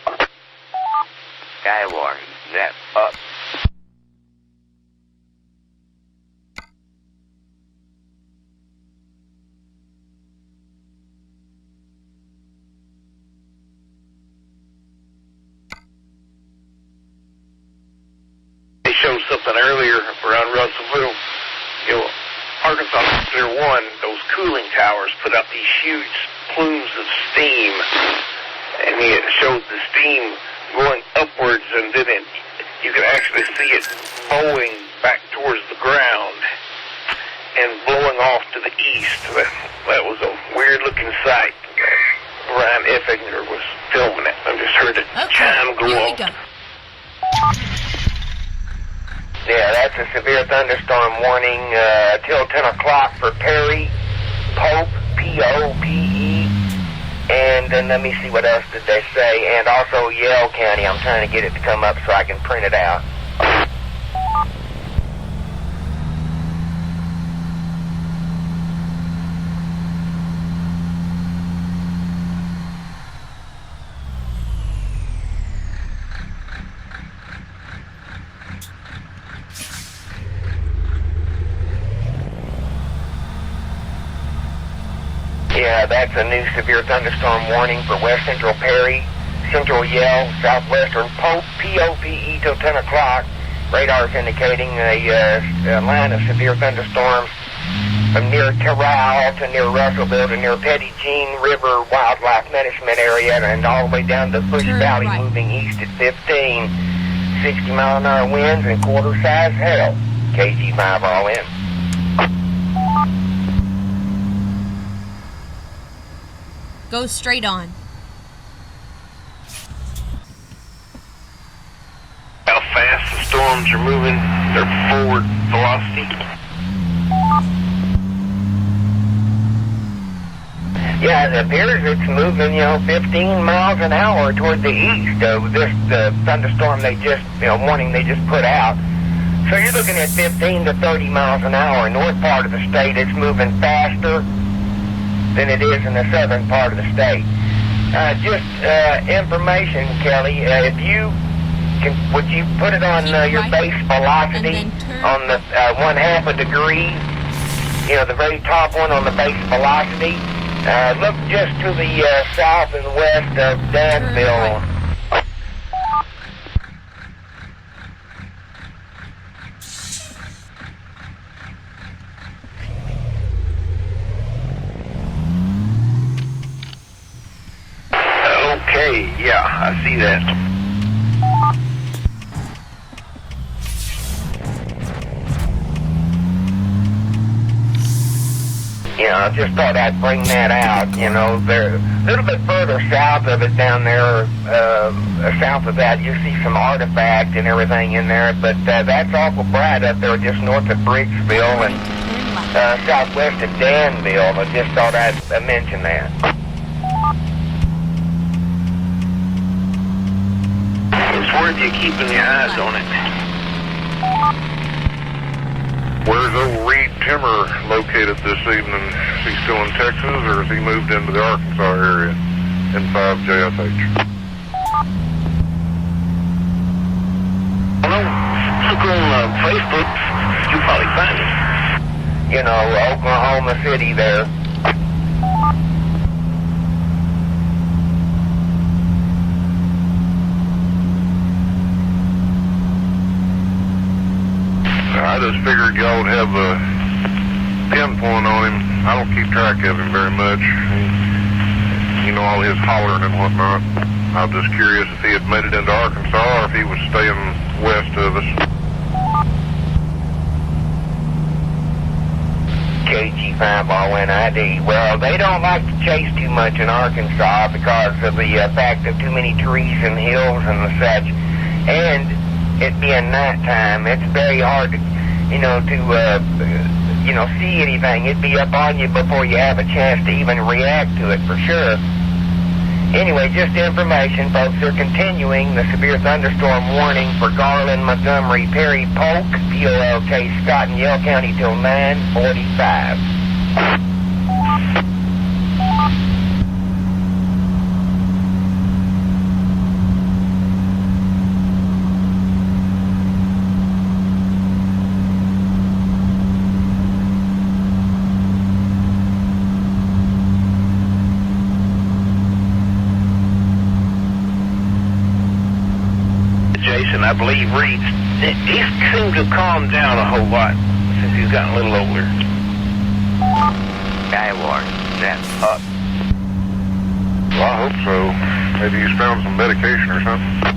Skywarn, zap up. They showed something earlier around Russellville. You know, Arkansas Clear 1, those cooling towers put out these huge plumes of steam, and it showed the steam going upwards, and then you could actually see it bowing back towards the ground and blowing off to the east. That was a weird-looking sight. Brian Effinger was filming it. I just heard it chime go off. Go. Yeah, that's a severe thunderstorm warning till 10 o'clock for Perry, Pope, P-O-P-E, and then let me see what else did they say, and also Yale County. I'm trying to get it to come up so I can print it out. Yeah, that's a new severe thunderstorm warning for West Central Perry, Central Yale, Southwestern Pope, P-O-P-E till 10 o'clock. Radar's indicating a line of severe thunderstorms from near Terrell to near Russellville to near Petit Jean River Wildlife Management Area and all the way down to Bush Valley, moving east at 15. 60-mile-an-hour winds and quarter-size hail. KG5 all in. Go straight on. How fast the storms are moving, their forward velocity. Yeah, it appears it's moving, 15 miles an hour toward the east of this thunderstorm warning they just put out. So you're looking at 15 to 30 miles an hour. North part of the state, it's moving faster than it is in the southern part of the state. Just information, Kelly, would you put it on your base velocity on the 1/2 a degree? The very top one on the base velocity. Look just to the south and west of Danville. Okay, yeah, I see that. I just thought I'd bring that out. They're a little bit further south of it down there, south of that, you see some artifact and everything in there, but that's awful bright up there just north of Briggsville and southwest of Danville. I just thought I'd mention that. It's worth you keeping your eyes on it. Where's old Reed Timmer located this evening? Is he still in Texas, or has he moved into the Arkansas area in 5JFH? Look on Facebook, you'll probably find it. Oklahoma City there. I just figured y'all would have a pinpoint on him. I don't keep track of him very much. you know, all his hollering and whatnot. I was just curious if he had made it into Arkansas or if he was staying west of us. KG5RNID. Well, they don't like to chase too much in Arkansas because of the fact of too many trees and hills and the such. And it being nighttime, it's very hard to, see anything. It'd be up on you before you have a chance to even react to it for sure. Anyway, just information, folks. They're continuing the severe thunderstorm warning for Garland, Montgomery, Perry, Polk, POLK, Scott, and Yell County till 9:45. I believe Reed, he seems to have calmed down a whole lot since he's gotten a little older. Skywarn, that's up. Well, I hope so. Maybe he's found some medication or something.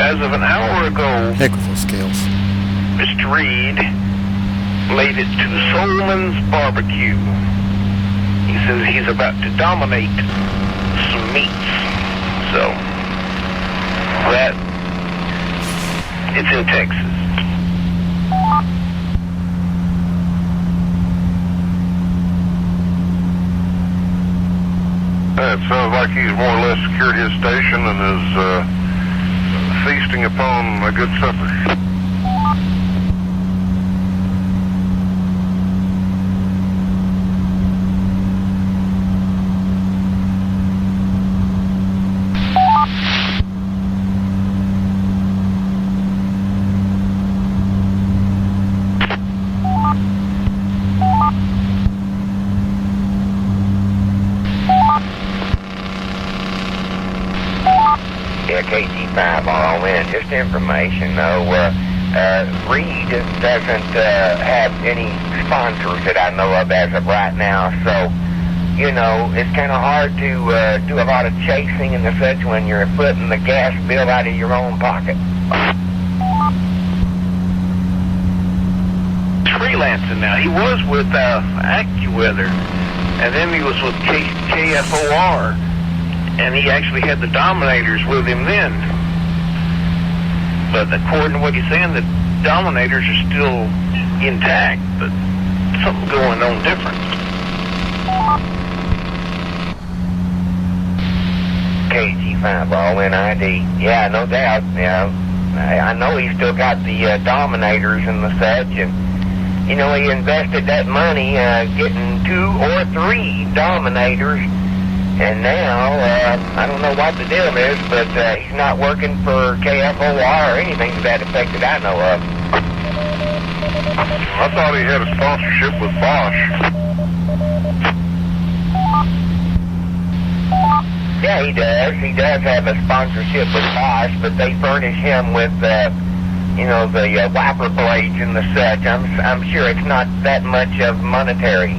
As of an hour ago, Heck with those scales. Mr. Reed laid it to Solomons Barbecue. He says he's about to dominate some meats. So, that, it's in Texas. It sounds like he's more or less secured his station and is feasting upon a good supper. Yeah, KG5RON, just information though, Reed doesn't have any sponsors that I know of as of right now, so, it's kind of hard to do a lot of chasing and the such when you're footing the gas bill out of your own pocket. He's freelancing now. He was with AccuWeather, and then he was with KFOR. And he actually had the Dominators with him then. But according to what he's saying, the Dominators are still intact, but something going on different. KG5RONID. Yeah, no doubt. Yeah, I know he's still got the Dominators and the such, and he invested that money getting 2 or 3 Dominators. And now, I don't know what the deal is, but he's not working for KFOR or anything to that effect that I know of. I thought he had a sponsorship with Bosch. Yeah, he does. He does have a sponsorship with Bosch, but they furnish him with, the wiper blades and the such. I'm sure it's not that much of monetary.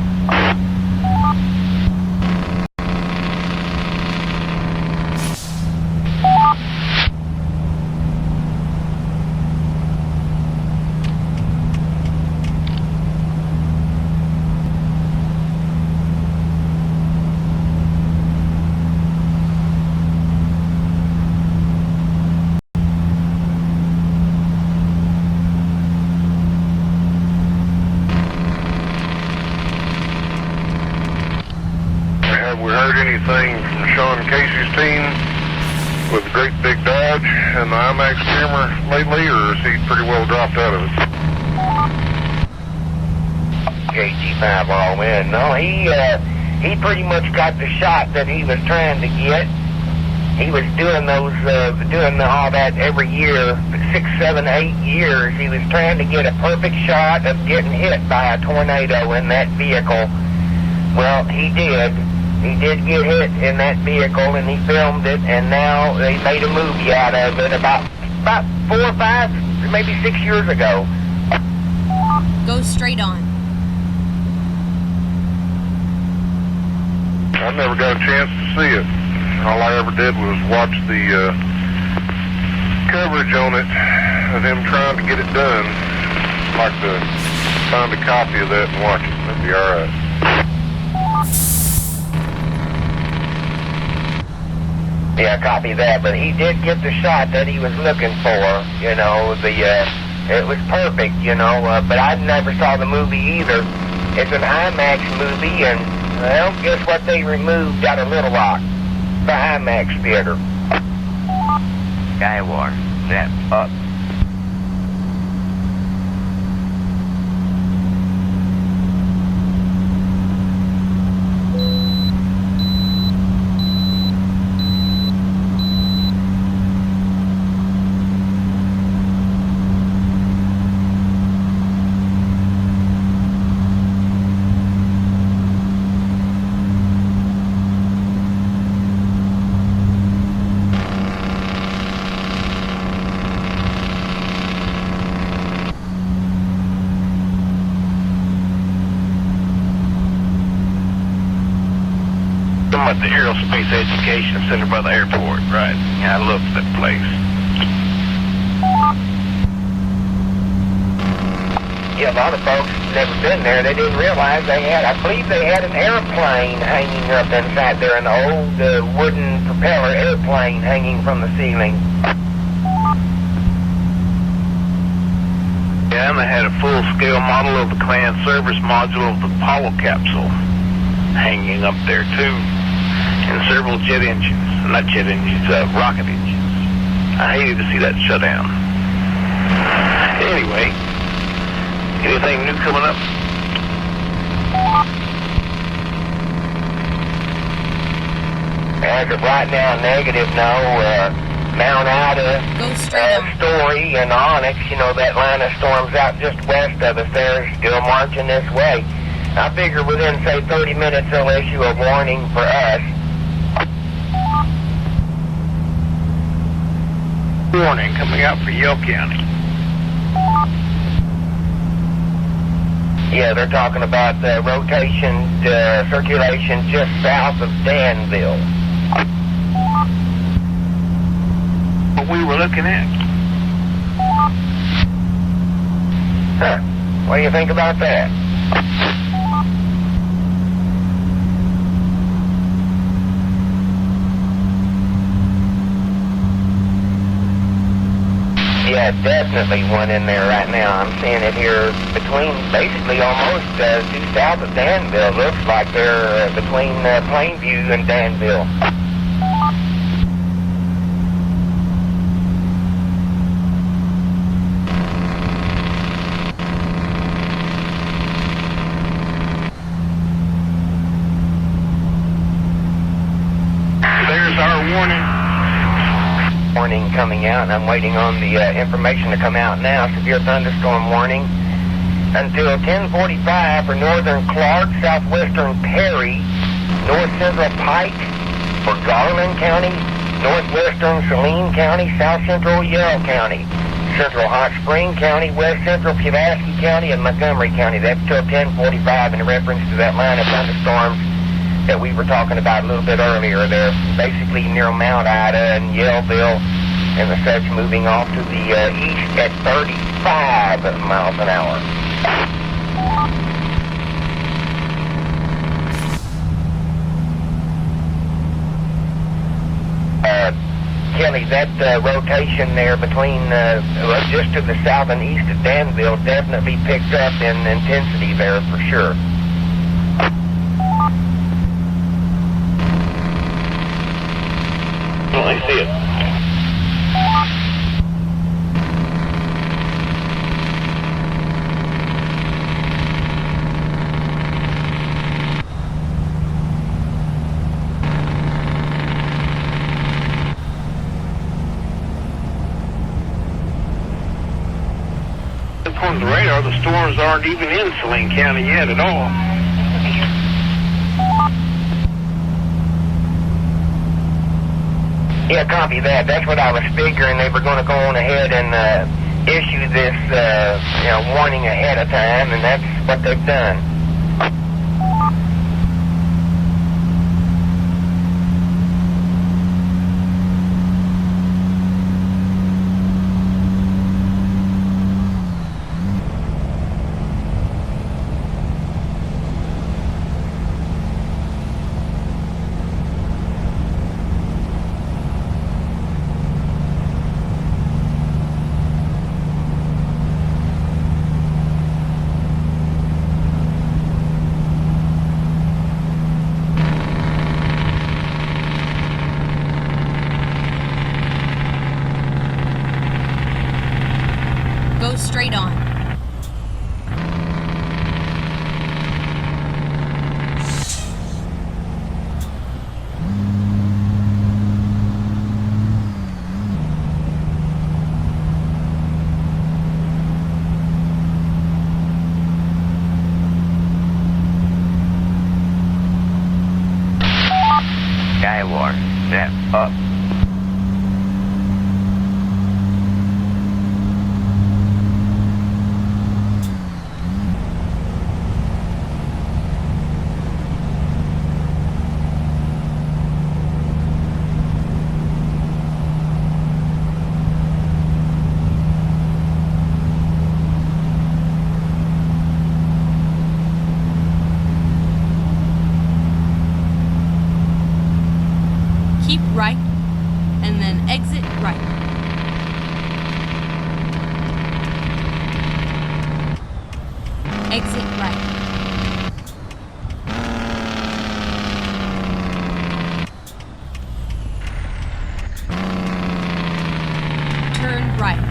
anything from Sean Casey's team with the great big Dodge and the IMAX camera lately, or is he pretty well dropped out of it? KG5 all in. No, he pretty much got the shot that he was trying to get. He was doing those, doing all that every year, 6, 7, 8 years. He was trying to get a perfect shot of getting hit by a tornado in that vehicle. Well, he did. He did get hit in that vehicle, and he filmed it, and now they made a movie out of it about 4 or 5, maybe 6 years ago. Go straight on. I never got a chance to see it. All I ever did was watch the coverage on it of him trying to get it done. I'd like to find a copy of that and watch it. That'd be all right. Yeah, copy that. But he did get the shot that he was looking for. You know, it was perfect. You know, but I never saw the movie either. It's an IMAX movie, and well, guess what they removed out of Little Rock? The IMAX theater. Skywarn, that up. At the Aerospace Education Center by the airport, right? Yeah, I love that place. Yeah, a lot of folks never been there. They didn't realize they had, I believe they had an airplane hanging up inside there, an old wooden propeller airplane hanging from the ceiling. Yeah, and they had a full-scale model of the Clan service module of the Apollo capsule hanging up there, too. And several jet engines, not jet engines, rocket engines. I hated to see that shut down. Anyway, anything new coming up? As of right now, negative, no. Mount Ida, Story, and Onyx, you know, that line of storms out just west of us there is still marching this way. I figure within, say, 30 minutes they'll issue a warning for us. Warning coming out for Yale County. Yeah, they're talking about the rotation, circulation just south of Danville. What we were looking at. Huh. What do you think about that? Yeah, definitely one in there right now. I'm seeing it here between, basically almost due south of Danville. Looks like they're between Plainview and Danville. There's our warning. Warning coming out, and I'm waiting on the information to come out now. Severe thunderstorm warning until 10:45 for northern Clark, southwestern Perry, north central Pike for Garland County, northwestern Saline County, south central Yell County, central Hot Spring County, west central Pulaski County, and Montgomery County. That's till 10:45 in reference to that line of thunderstorms that we were talking about a little bit earlier. They're basically near Mount Ida and Yellville and the such, moving off to the east at 35 miles an hour. Kelly, that rotation there between just to the south and east of Danville definitely picked up in intensity there for sure. I see it. According to the radar, the storms aren't even in Saline County yet at all. Yeah, copy that. That's what I was figuring. They were going to go on ahead and issue this, warning ahead of time, and that's what they've done. Go straight on. Skywarn, step up. Keep right, and then exit right. Exit right. Turn right.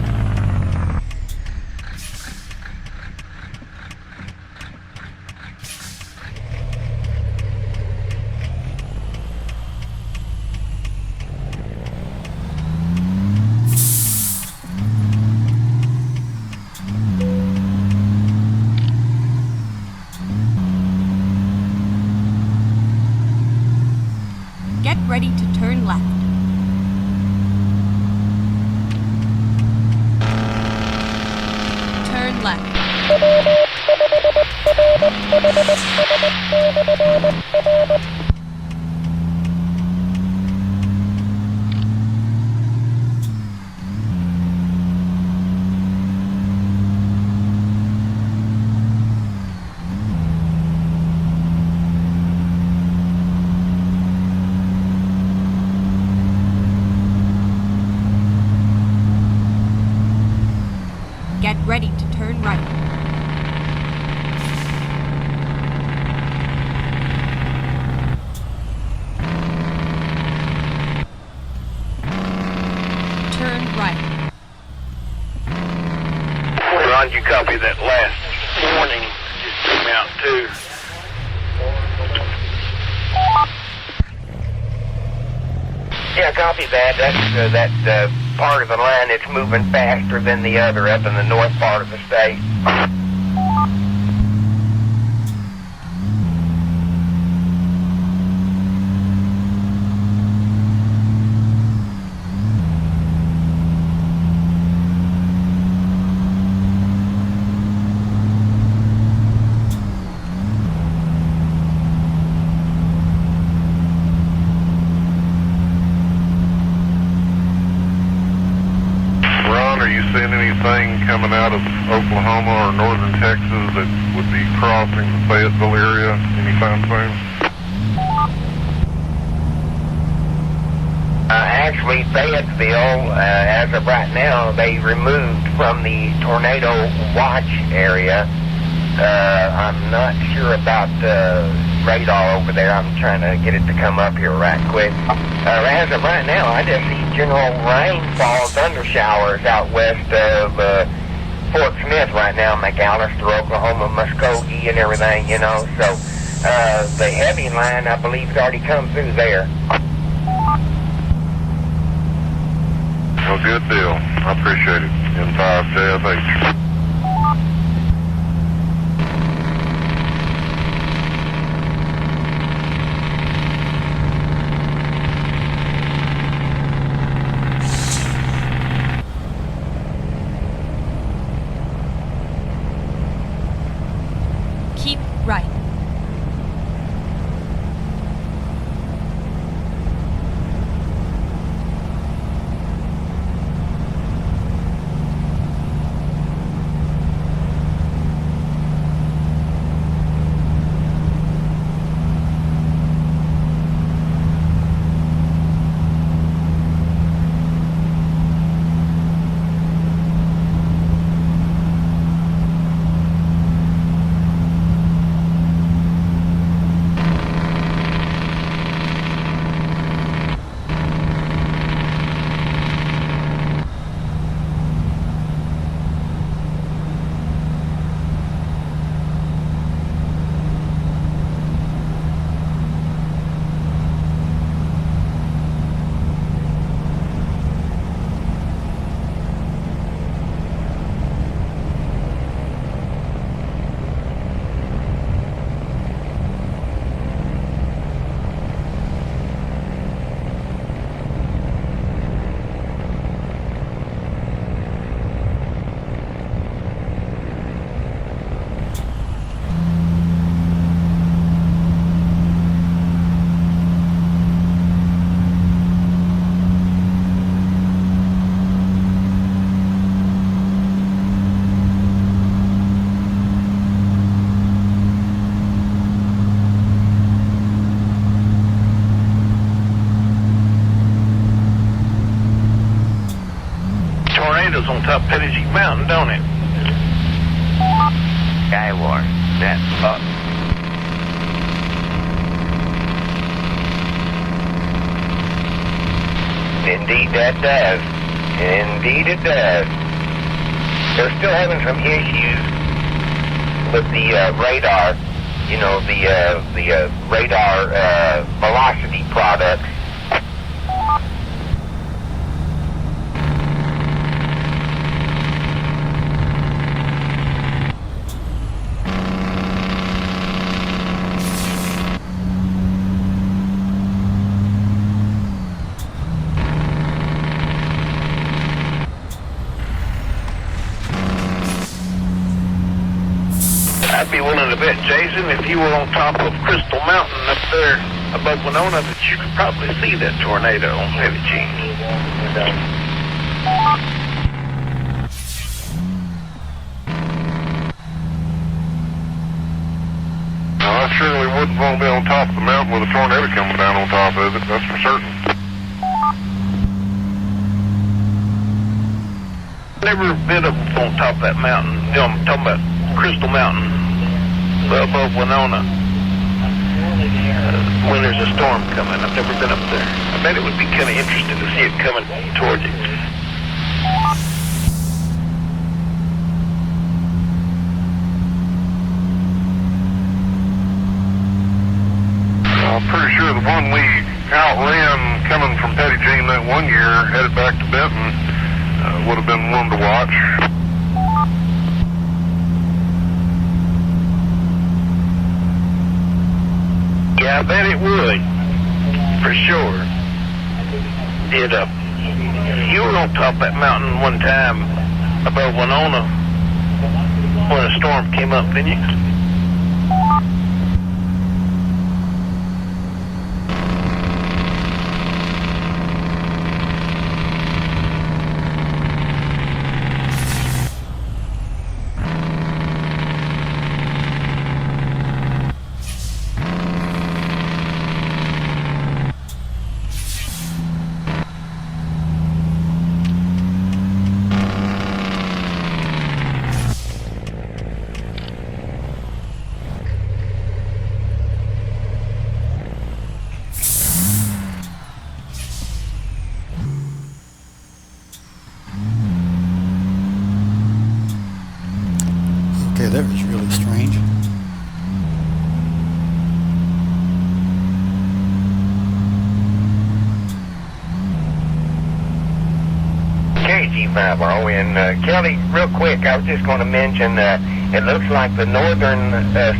Get ready to turn left. Turn left. Get ready to turn right. Turn right. Ron, you copy that last warning just came out too. Yeah, copy that. That's that part of the line that's moving faster than the other up in the north part of the state. Ron, are you seeing anything coming out of Oklahoma or northern Texas that would be crossing the Fayetteville area anytime soon? Actually, Fayetteville, as of right now, they removed from the tornado watch area. I'm not sure about radar over there. I'm trying to get it to come up here right quick. As of right now, I just see general rainfall, thunder showers out west of Fort Smith right now, McAllister, Oklahoma, Muskogee, and everything, you know. So the heavy line, I believe, has already come through there. Well, good deal. I appreciate it. N5JFH. Keep right. Tornadoes on top of Petty Jeep Mountain, don't it? Skywarn, that's up. Indeed that does. Indeed it does. They're still having some issues with the radar, you know, the radar velocity product. I'd be willing to bet, Jason, if you were on top of Crystal Mountain up there above Winona, that you could probably see that tornado on Heavy G. Now, I surely wouldn't want to be on top of the mountain with a tornado coming down on top of it, that's for certain. Never been up on top of that mountain. You know, I'm talking about Crystal Mountain above Winona. When there's a storm coming, I've never been up there. I bet it would be kind of interesting to see it coming towards you. I'm pretty sure the one we outran coming from Petty Jean that one year, headed back to Benton, would have been one to watch. Yeah, I bet it would. For sure. You were on top of that mountain one time above Winona when a storm came up, didn't you? Okay, that was really strange. KG50 and Kelly, real quick, I was just going to mention it looks like the northern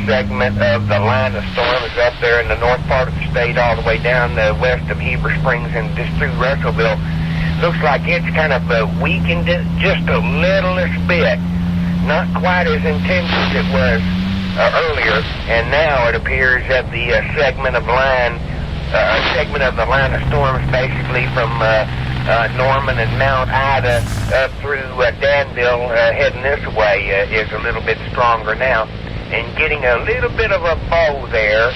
segment of the line of storm is up there in the north part of the state all the way down west of Heber Springs and just through Russellville. Looks like it's kind of weakened just a littlest bit. Not quite as intense as it was earlier, and now it appears that the segment of the line of storms basically from Norman and Mount Ida up through Danville heading this way is a little bit stronger now, and getting a little bit of a bow there.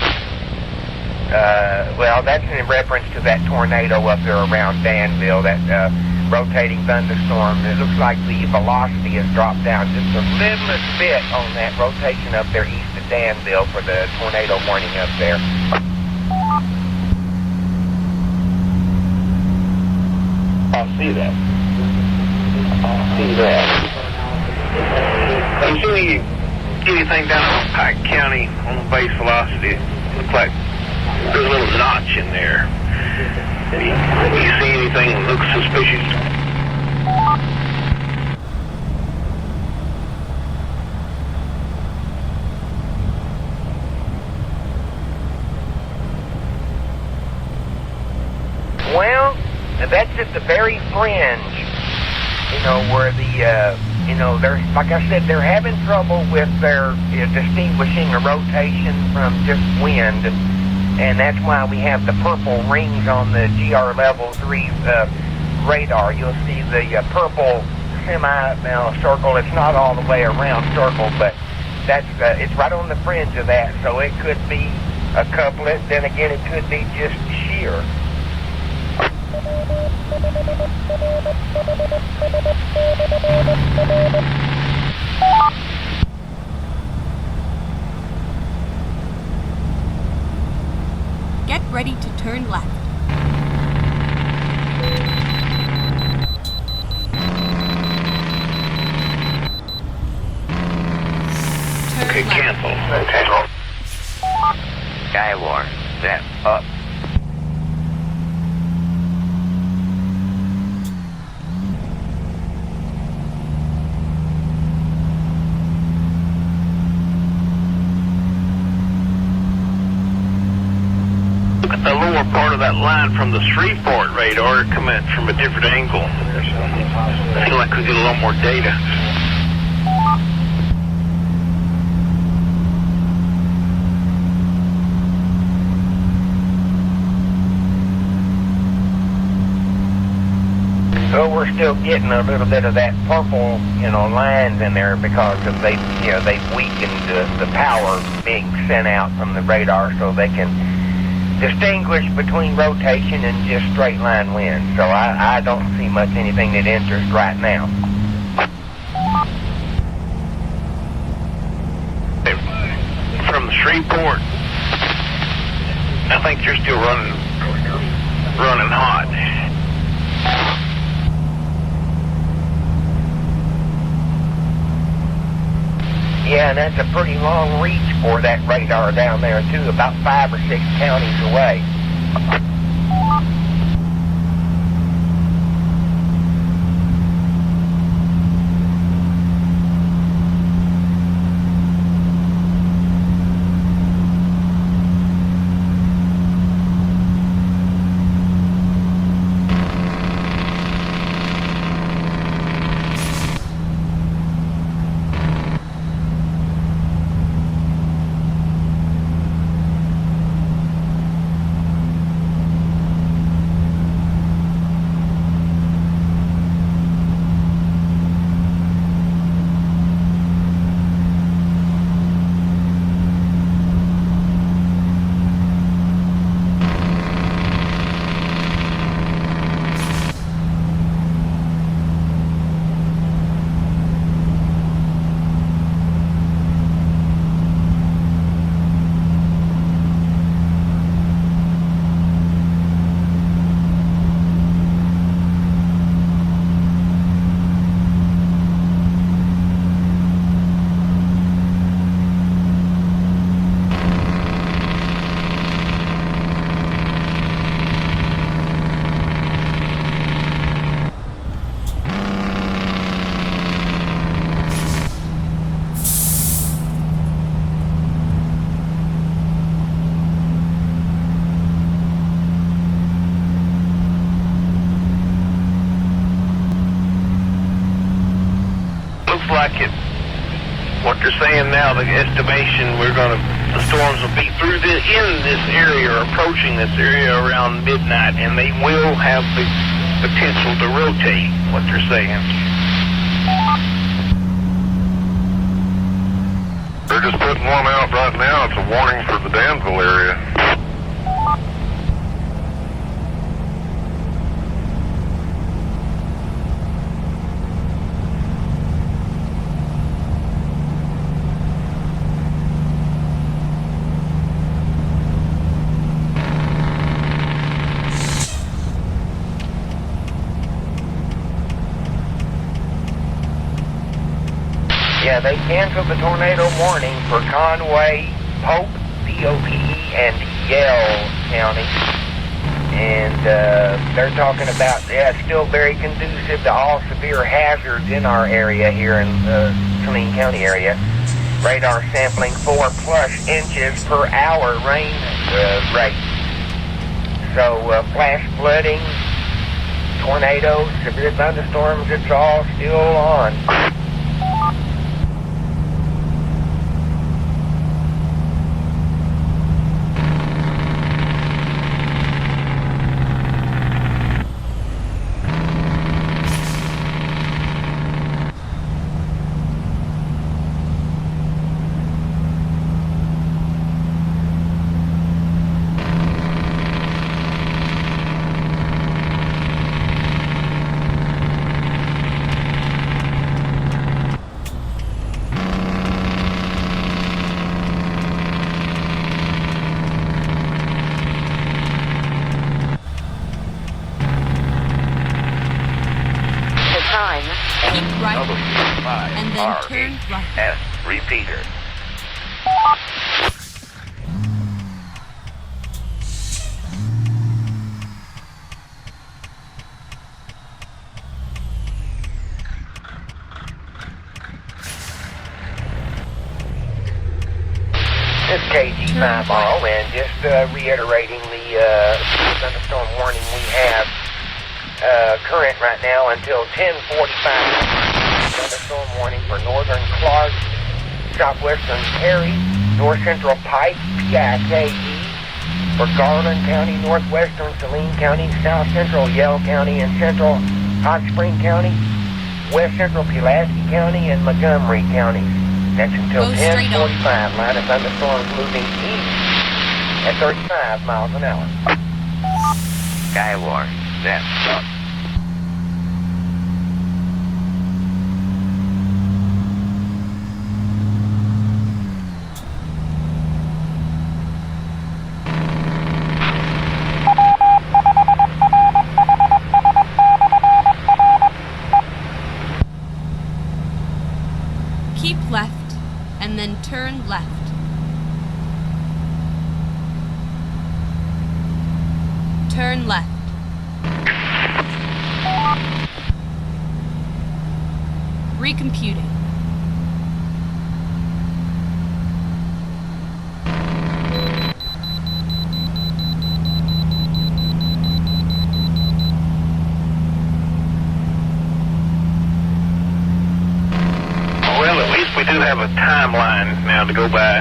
Well, that's in reference to that tornado up there around Danville, that rotating thunderstorm. It looks like the velocity has dropped down just a little bit on that rotation up there east of Danville for the tornado warning up there. I see that. I'm seeing anything down in Pike County on the base velocity. Looks like there's a little notch in there. You see anything that looks suspicious? Well, that's at the very fringe, where they're, like I said, they're having trouble with their distinguishing a rotation from just wind, and that's why we have the purple rings on the GR Level 3 radar. You'll see the purple semi-circle. It's not all the way around circle, but that's it's right on the fringe of that, so it could be a couplet, then again it could be just sheer. Get ready to turn left. Okay, cancel. Okay. Skywarn, that up. The lower part of that line from the Shreveport radar coming from a different angle. I feel like we get a lot more data. So we're still getting a little bit of that purple, lines in there because of they've weakened the power being sent out from the radar, so they can distinguish between rotation and just straight line wind. So I don't see much anything that interests right now. From the Shreveport, I think you're still running hot. Yeah, and that's a pretty long reach for that radar down there, too, about 5 or 6 counties away. sounds like it. What they're saying now, the estimation, the storms will be in this area or approaching this area around midnight, and they will have the potential to rotate, what they're saying. They're just putting one out right now. It's a warning for the Danville area. Yeah, they canceled the tornado warning for Conway, Pope, P-O-P-E, and Yell County. And they're talking about, still very conducive to all severe hazards in our area here in the Saline County area. Radar sampling 4+ inches per hour rain rate. So flash flooding, tornadoes, severe thunderstorms, it's all still on. Keep right, and then turn right. S, repeater. This is KG5R, and just reiterating the thunderstorm warning we have current right now until 10:45. Thunderstorm warning for northern Clark, southwestern Perry, north central Pike, PIKE, for Garland County, northwestern Saline County, south central Yell County, and central Hot Spring County, west central Pulaski County, and Montgomery counties. That's until 10:45. Line of thunderstorms moving east at 35 miles an hour. Skywarn, that's up. Keep left, and then turn left. Turn left. Recomputing. Well, at least we do have a timeline now to go by,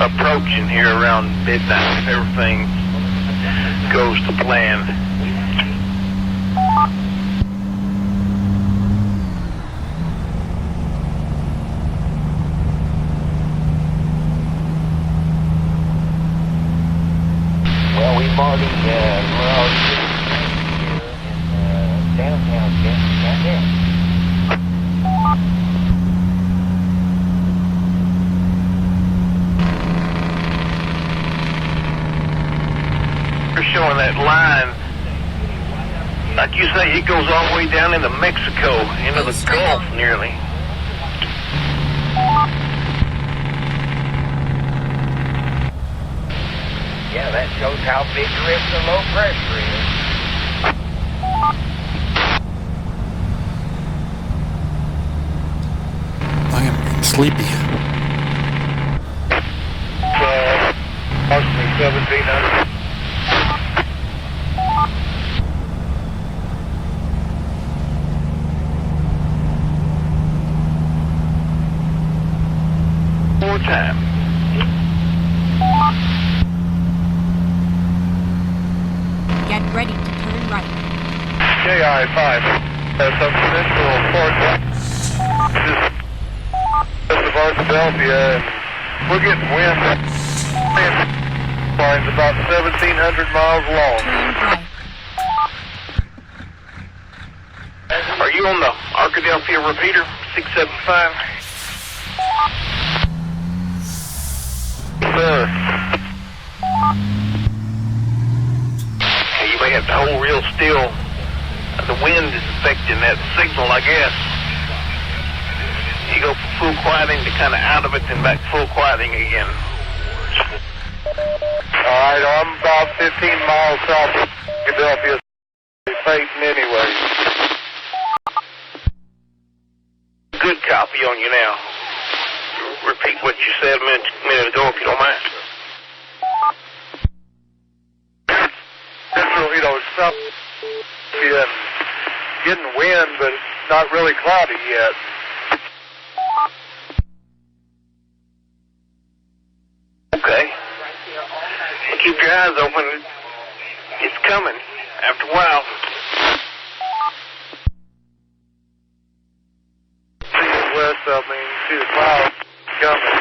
approaching here around midnight if everything goes to plan. Well, we're already here in downtown Denver. That's it. They're showing that line, like you say, it goes all the way down into Mexico, into the Gulf nearly. Yeah, that shows how vigorous the low pressure is. I am getting sleepy. Approximately 1,700. time. Get ready to turn right. KI-5. Some central Fort West of Arkadelphia, and we're getting wind. Line's about 1,700 miles long. Turn right. Are you on the Arkadelphia repeater, 675? Sir. You may have to hold real still. The wind is affecting that signal, I guess. You go from full quieting to kind of out of it, then back full quieting again. All right, I'm about 15 miles south of Philadelphia, fading anyway. Good copy on you now. Repeat what you said a minute ago, if you don't mind. Central, south, getting wind, but it's not really cloudy yet. Okay. Keep your eyes open. It's coming after a while. See the west of me, see the clouds coming.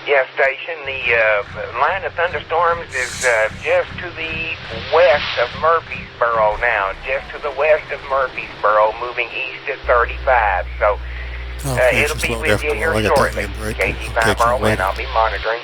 Yeah, station, the line of thunderstorms is just to the west of Murfreesboro now, just to the west of Murfreesboro, moving east at 35. So it'll be with you here shortly. KC5 Merlin, I'll be monitoring.